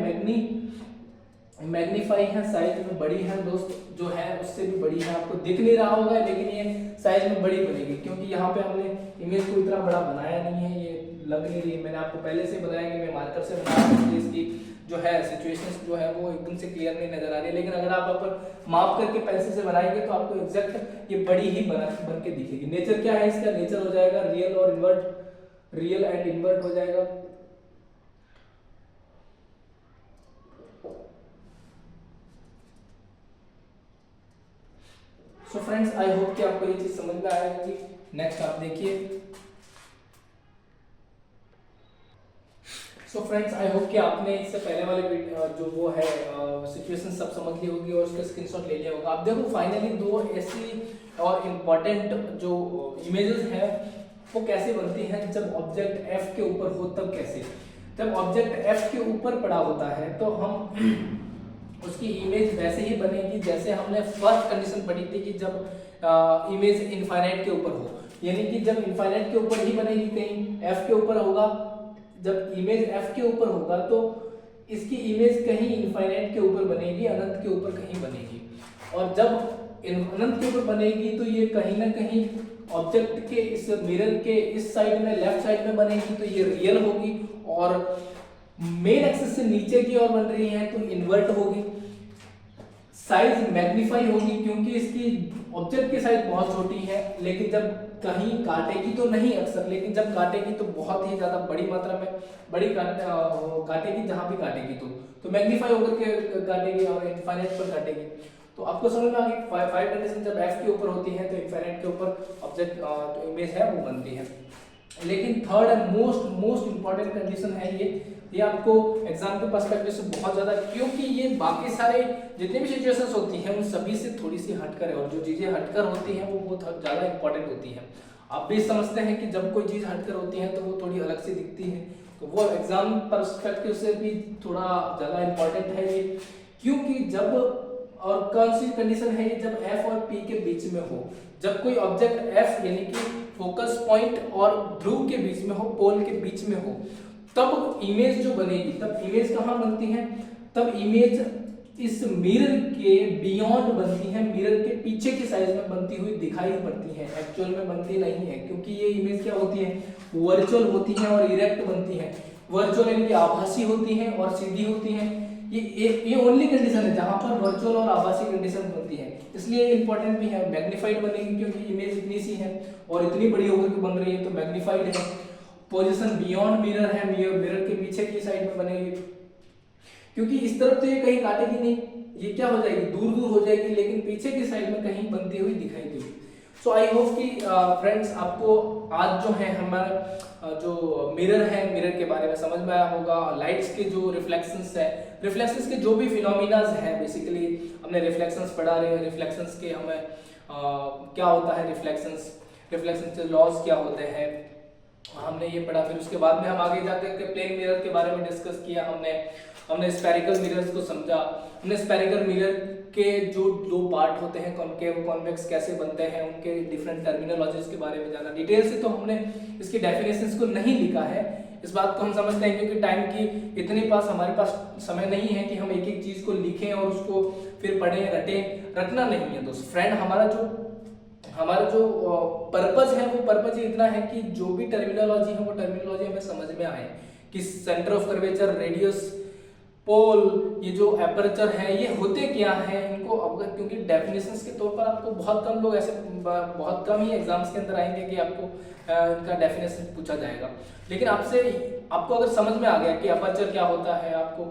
मैग्नीफाई है, साइज में बड़ी है दोस्त, जो है उससे भी बड़ी है। आपको दिख नहीं रहा होगा लेकिन ये साइज में बड़ी बनेगी, क्योंकि यहाँ पे हमने इमेज को इतना बड़ा बनाया नहीं है, ये लग नहीं रही है। मैंने आपको पहले से बताया कि मैं मार्कर से बना रहा हूँ, इसकी जो है सिचुएशंस जो है वो एकदम से क्लियर नहीं नजर आ रही है, लेकिन अगर आप पर माप करके पेंसिल से बनाएंगे तो आपको एग्जैक्ट ये बड़ी ही बन के दिखेगी। नेचर क्या है इसका, नेचर हो जाएगा रियल और इन्वर्ट, रियल एंड इन्वर्ट हो जाएगा। सो फ्रेंड्स, आई होप कि आपको ये चीज समझ में आया होगी। नेक्स्ट आप देखिए। सो फ्रेंड्स, आई होप कि आपने इससे पहले वाले जो वो है सिचुएशन सब समझ ली होगी और उसका स्क्रीनशॉट ले लिया होगा। आप देखो फाइनली दो ऐसी और इम्पोर्टेंट जो इमेजेस हैं वो कैसे बनती हैं, जब ऑब्जेक्ट एफ के ऊपर हो तब कैसे। जब ऑब्जेक्ट एफ के ऊपर पड़ा होता है तो हम उसकी इमेज वैसे ही बनेगी जैसे हमने फर्स्ट कंडीशन पढ़ी थी कि जब इमेज इनफाइनाइट के ऊपर हो, यानी कि जब इनफाइनाइट के ऊपर ही बनेगी, कहीं एफ के ऊपर होगा। जब इमेज एफ के ऊपर होगा तो इसकी इमेज कहीं इनफाइनाइट के ऊपर बनेगी, अनंत के ऊपर कहीं बनेगी। और जब अनंत के ऊपर बनेगी तो ये कहीं ना कहीं ऑब्जेक्ट के इस मिरर के इस साइड में, लेफ्ट साइड में बनेगी, तो ये रियल होगी। और मेन एक्सिस से नीचे की ओर बन रही है तो इन्वर्ट होगी। साइज मैग्नीफाई होगी क्योंकि इसकी ऑब्जेक्ट की साइज बहुत छोटी है, लेकिन जब कहीं काटेगी तो नहीं अक्सर, लेकिन जब काटेगी तो बहुत ही ज्यादा बड़ी मात्रा में बड़ी काटेगी, जहां भी काटेगी तो मैग्नीफाई होकर के काटेगी और इनफाइनाइट पर काटेगी। तो आपको समझ में आ गई 5 कंडीशन जब f के ऊपर होती है तो इनफाइनाइट के ऊपर ऑब्जेक्ट जो इमेज है वो बनती है। लेकिन third and most important condition है ये आपको एग्जाम के पर्सपेक्टिव से बहुत ज्यादा, क्योंकि ये बाकी सारे जितने भी सिचुएशंस होती हैं उन सभी से थोड़ी सी हटकर है, और जो चीजें हटकर होती हैं वो बहुत ज्यादा इंपॉर्टेंट होती हैं। आप भी समझते हैं कि जब कोई चीज हटकर होती है तो वो थोड़ी अलग से दिखती है, तो वो एग्जाम पर्सपेक्टिव से भी थोड़ा ज्यादा इंपॉर्टेंट है ये, क्योंकि जब और कौन सी कंडीशन है ये, जब f और p के बीच में हो, जब कोई ऑब्जेक्ट f यानी कि फोकस पॉइंट और ध्रुव के बीच में हो, पोल के बीच में हो, तब इमेज जो बनेगी, तब इमेज कहाँ बनती है, तब इमेज इस मिरर के बियॉन्ड बनती है, मिरर के पीछे की साइड में बनती हुई दिखाई पड़ती है, एक्चुअल में बनती नहीं है, क्योंकि ये इमेज क्या होती है, वर्चुअल होती है और इरेक्ट बनती है। वर्चुअल यानी कि आभासी होती है और सीधी होती है। ये ओनली कंडीशन है जहां पर वर्चुअल और आभासी कंडीशन बनती है, इसलिए इंपॉर्टेंट भी है। मैग्नीफाइड बनेगी क्योंकि इमेज इतनी सी है और इतनी बड़ी होकर के बन रही है, तो मैग्नीफाइड है। पोजीशन बियॉन्ड मिरर है, मिरर के पीछे की साइड में बनेगी, क्योंकि इस तरफ तो ये कहीं काटेगी नहीं, ये क्या हो जाएगी, दूर दूर हो जाएगी, लेकिन पीछे की साइड में कहीं बनती हुई दिखाई देगी। सो आई होप कि फ्रेंड्स आपको आज जो है हमारा जो मिरर है, मिरर के बारे में समझ में आया होगा। लाइट्स के जो रिफ्लेक्शंस है, रिफ्लेक्शंस के जो भी फिनोमिनाज है, बेसिकली हमने रिफ्लेक्शंस पढ़ा रहे हैं, रिफ्लेक्शंस के हमें क्या होता है, रिफ्लेक्शंस के लॉज क्या होते हैं, हमने ये पढ़ा। फिर उसके बाद में हम आगे जाकर के प्लेन मिरर के बारे में डिस्कस किया, हमने स्फेरिकल मिरर्स को समझा, हमने स्फेरिकल मिरर के जो दो पार्ट होते हैं, कॉनकेव कॉन्वेक्स कैसे बनते हैं, उनके डिफरेंट टर्मिनोलॉजीज के बारे में जाना। डिटेल से तो हमने इसकी डेफिनेशंस को नहीं लिखा है, इस बात को हम समझते हैं क्योंकि टाइम की इतने पास हमारे पास समय नहीं है कि हम एक एक चीज को लिखें और उसको फिर पढ़ें रटें, रखना नहीं है दोस्त। फ्रेंड हमारा जो पर्पज है, वो पर्पज इतना है कि जो भी टर्मिनोलॉजी है वो टर्मिनोलॉजी हमें समझ में आए, कि सेंटर ऑफ कर्वेचर, रेडियस, पोल, ये जो एपर्चर है, ये होते क्या है, इनको अवगत, क्योंकि डेफिनेशंस के तौर पर आपको बहुत कम लोग ऐसे, बहुत कम ही एग्जाम्स के अंदर आएंगे कि आपको इनका डेफिनेशन पूछा जाएगा। लेकिन आपको अगर समझ में आ गया कि अपर्चर क्या होता है, आपको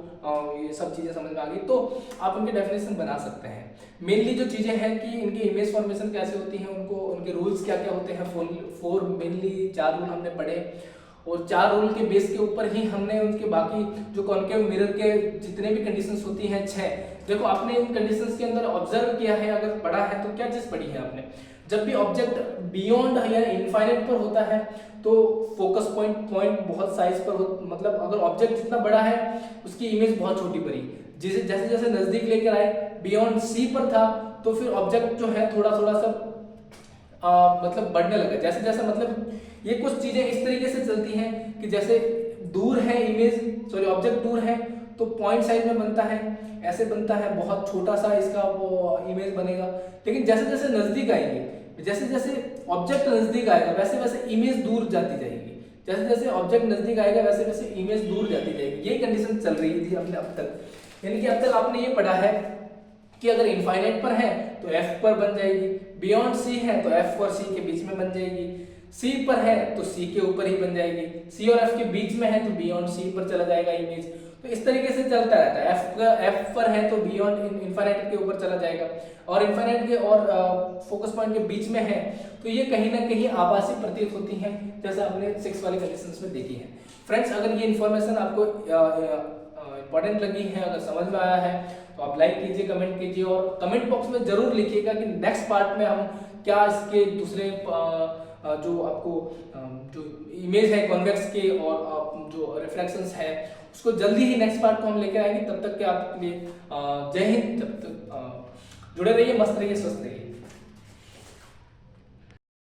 ये सब चीजें समझ में आ गई, तो आप उनके डेफिनेशन बना सकते हैं। मेनली जो चीजें हैं कि इनकी इमेज फॉर्मेशन कैसे होती है, उनके रूल्स क्या क्या होते हैं, फोर मेनली 4 रूल हमने पढ़े, और 4 रूल के बेस के ऊपर ही हमने उनके बाकी जो कॉनकेव मिरर के जितने भी कंडीशंस होती हैं 6, देखो आपने इन कंडीशंस के अंदर ऑब्जर्व किया है, अगर पढ़ा है तो क्या चीज पढ़ी है आपने, जब भी ऑब्जेक्ट बियॉन्ड या इनफाइनाइट पर होता है तो फोकस पॉइंट बहुत साइज पर मतलब अगर ऑब्जेक्ट जितना बड़ा है उसकी इमेज बहुत छोटी बनी, जैसे जैसे नजदीक लेकर आए, बियॉन्ड सी पर था तो फिर ऑब्जेक्ट जो है थोड़ा थोड़ा सा मतलब बढ़ने लगा, जैसे जैसे मतलब ये कुछ चीजें इस तरीके से चलती हैं कि जैसे दूर है ऑब्जेक्ट दूर है तो पॉइंट साइज में बनता है, ऐसे बनता है, बहुत छोटा सा इसका वो इमेज बनेगा। लेकिन जैसे जैसे नजदीक आएंगे, जैसे जैसे ऑब्जेक्ट नजदीक आएगा वैसे वैसे इमेज दूर जाती जाएगी, जैसे जैसे ऑब्जेक्ट नजदीक आएगा वैसे वैसे इमेज दूर जाती जाएगी। यही कंडीशन चल रही थी हमने अब तक, यानी कि अब तक आपने ये पढ़ा है कि अगर इनफाइनाइट पर है तो f पर बन जाएगी, बियॉन्ड c है तो f और c के बीच में बन जाएगी, c पर है तो c के ऊपर ही बन जाएगी, c और f के बीच में है तो बियॉन्ड c पर चला जाएगा इमेज। तो इस तरीके से चलता रहता है, f पर है तो बियॉन्ड इनफाइनाइट के ऊपर चला जाएगा, और इनफाइनाइट के और फोकस पॉइंट के बीच में है तो ये कहीं ना कहीं आभासी प्रतीत होती हैं, जैसा आपने 6 वाले कंडीशंस में देखी है। फ्रेंड्स, अगर ये इन्फॉर्मेशन आपको इंपॉर्टेंट लगी है, अगर समझ में आया है तो आप लाइक कीजिए, कमेंट कीजिए, और कमेंट बॉक्स में जरूर लिखिएगा कि नेक्स्ट पार्ट में हम क्या इसके दूसरे जो आपको जो इमेज है कॉन्वेक्स के और जो रिफ्लेक्शंस है उसको जल्दी ही नेक्स्ट पार्ट को हम लेकर आएंगे। तब तक के आपके लिए जय हिंद, तब तक जुड़े रहिए, मस्त रहिए, स्वस्थ रहिए।